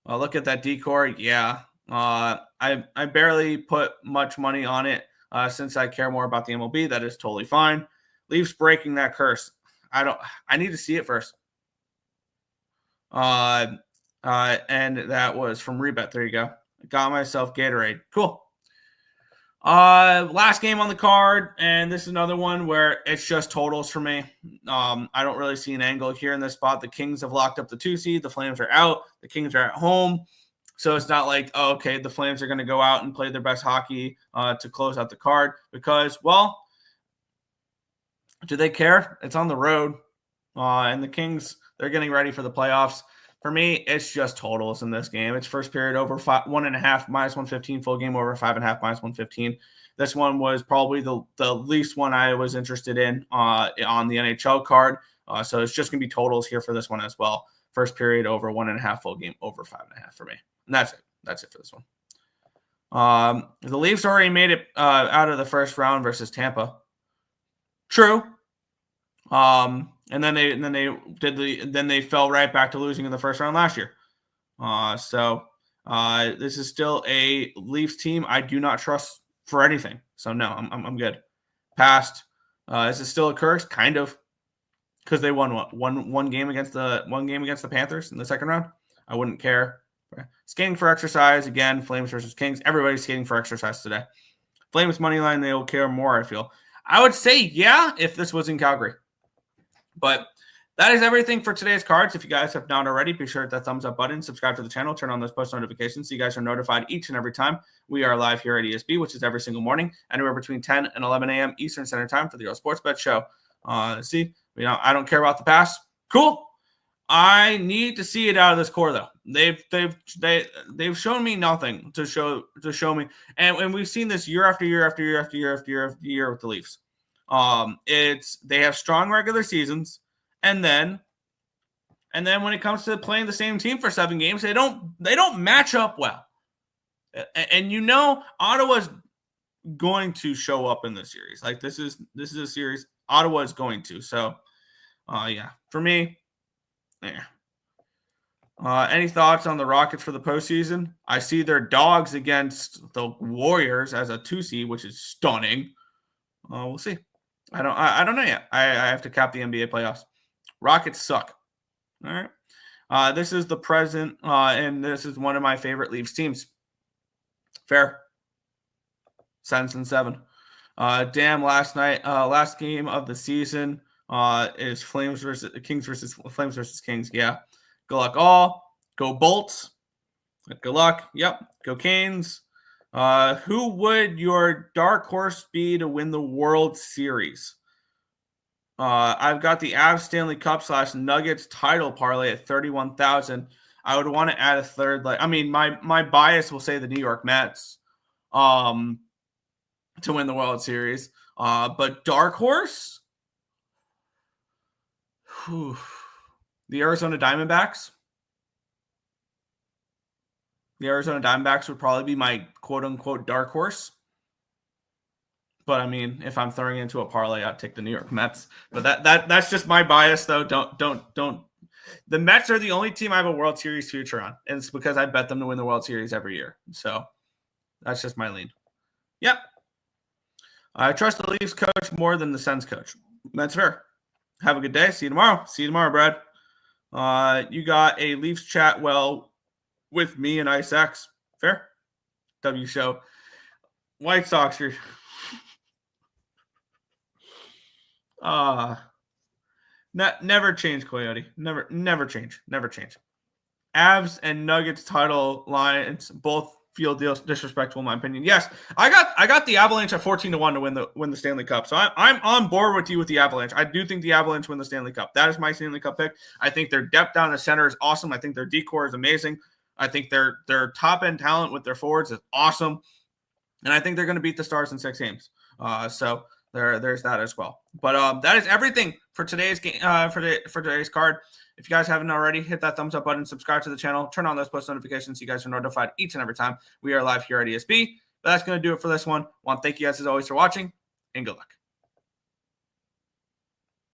Look at that decor. Yeah. I barely put much money on it since I care more about the MLB. That is totally fine. Leafs breaking that curse. I need to see it first. And that was from Rebet. There you go. Got myself Gatorade. Cool. Last game on the card, and this is another one where it's just totals for me. I don't really see an angle here in this spot. The Kings have locked up the 2 seed. The Flames are out. The Kings are at home. So it's not like, oh, okay, the Flames are going to go out and play their best hockey to close out the card because, well, do they care? It's on the road. And the Kings, they're getting ready for the playoffs. For me, it's just totals in this game. It's first period over 1.5 minus 115, full game over 5.5 minus 115. This one was probably the least one I was interested in on the NHL card. So it's just going to be totals here for this one as well. First period over 1.5, full game over 5.5 for me. And that's it. That's it for this one. The Leafs already made it out of the first round versus Tampa. True. And then they fell right back to losing in the first round last year. So this is still a Leafs team I do not trust for anything. So no, I'm good. Passed. Is it still a curse? Kind of, because they won one game against the Panthers in the second round. I wouldn't care. Skating for exercise again. Flames versus Kings. Everybody's skating for exercise today. Flames money line. They will care more. I feel. I would say yeah if this was in Calgary. But that is everything for today's cards. If you guys have not already, be sure to hit that thumbs up button, subscribe to the channel, turn on those post notifications so you guys are notified each and every time we are live here at ESB, which is every single morning, anywhere between 10 and 11 a.m. Eastern Standard Time for the Earle Sports Bet Show. See, I don't care about the past. Cool. I need to see it out of this core though. They've shown me nothing to show me, and we've seen this year after year after year after year after year after year with the Leafs. They have strong regular seasons, and then And then when it comes to playing the same team for 7 games, they don't match up well. And Ottawa's going to show up in the series. Like this is a series Ottawa is going to. So for me, yeah. Any thoughts on the Rockets for the postseason? I see their dogs against the Warriors as a 2 seed, which is stunning. We'll see. I don't know yet. I have to cap the NBA playoffs. Rockets suck. All right. This is the present, and this is one of my favorite Leafs teams. Fair. Sens and 7. Last game of the season is Flames versus Kings. Yeah. Good luck all. Go Bolts. Good luck. Yep. Go Canes. Who would your dark horse be to win the World Series? I've got the Avs Stanley Cup / Nuggets title parlay at 31,000. I would want to add a third. My bias will say the New York Mets to win the World Series. But dark horse? The Arizona Diamondbacks. The Arizona Diamondbacks would probably be my quote-unquote dark horse. But, if I'm throwing into a parlay, I'd take the New York Mets. But that's just my bias, though. Don't. The Mets are the only team I have a World Series future on. And it's because I bet them to win the World Series every year. So, that's just my lean. Yep. I trust the Leafs coach more than the Sens coach. That's fair. Have a good day. See you tomorrow. Brad. You got a Leafs chat with me and IceX. Fair? W show. White Sox are never change, Coyote. Never change. Avs and Nuggets title lines both feel disrespectful in my opinion. Yes, I got the Avalanche at 14-1 to win the Stanley Cup. So I'm on board with you with the Avalanche. I do think the Avalanche win the Stanley Cup. That is my Stanley Cup pick. I think their depth down the center is awesome. I think their decor is amazing. I think their top end talent with their forwards is awesome. And I think they're going to beat the Stars in 6 games. So there's that as well. But that is everything for today's game. For today's card. If you guys haven't already, hit that thumbs up button, subscribe to the channel, turn on those post notifications so you guys are notified each and every time we are live here at ESB. But that's going to do it for this one. I want to thank you guys as always for watching, and good luck.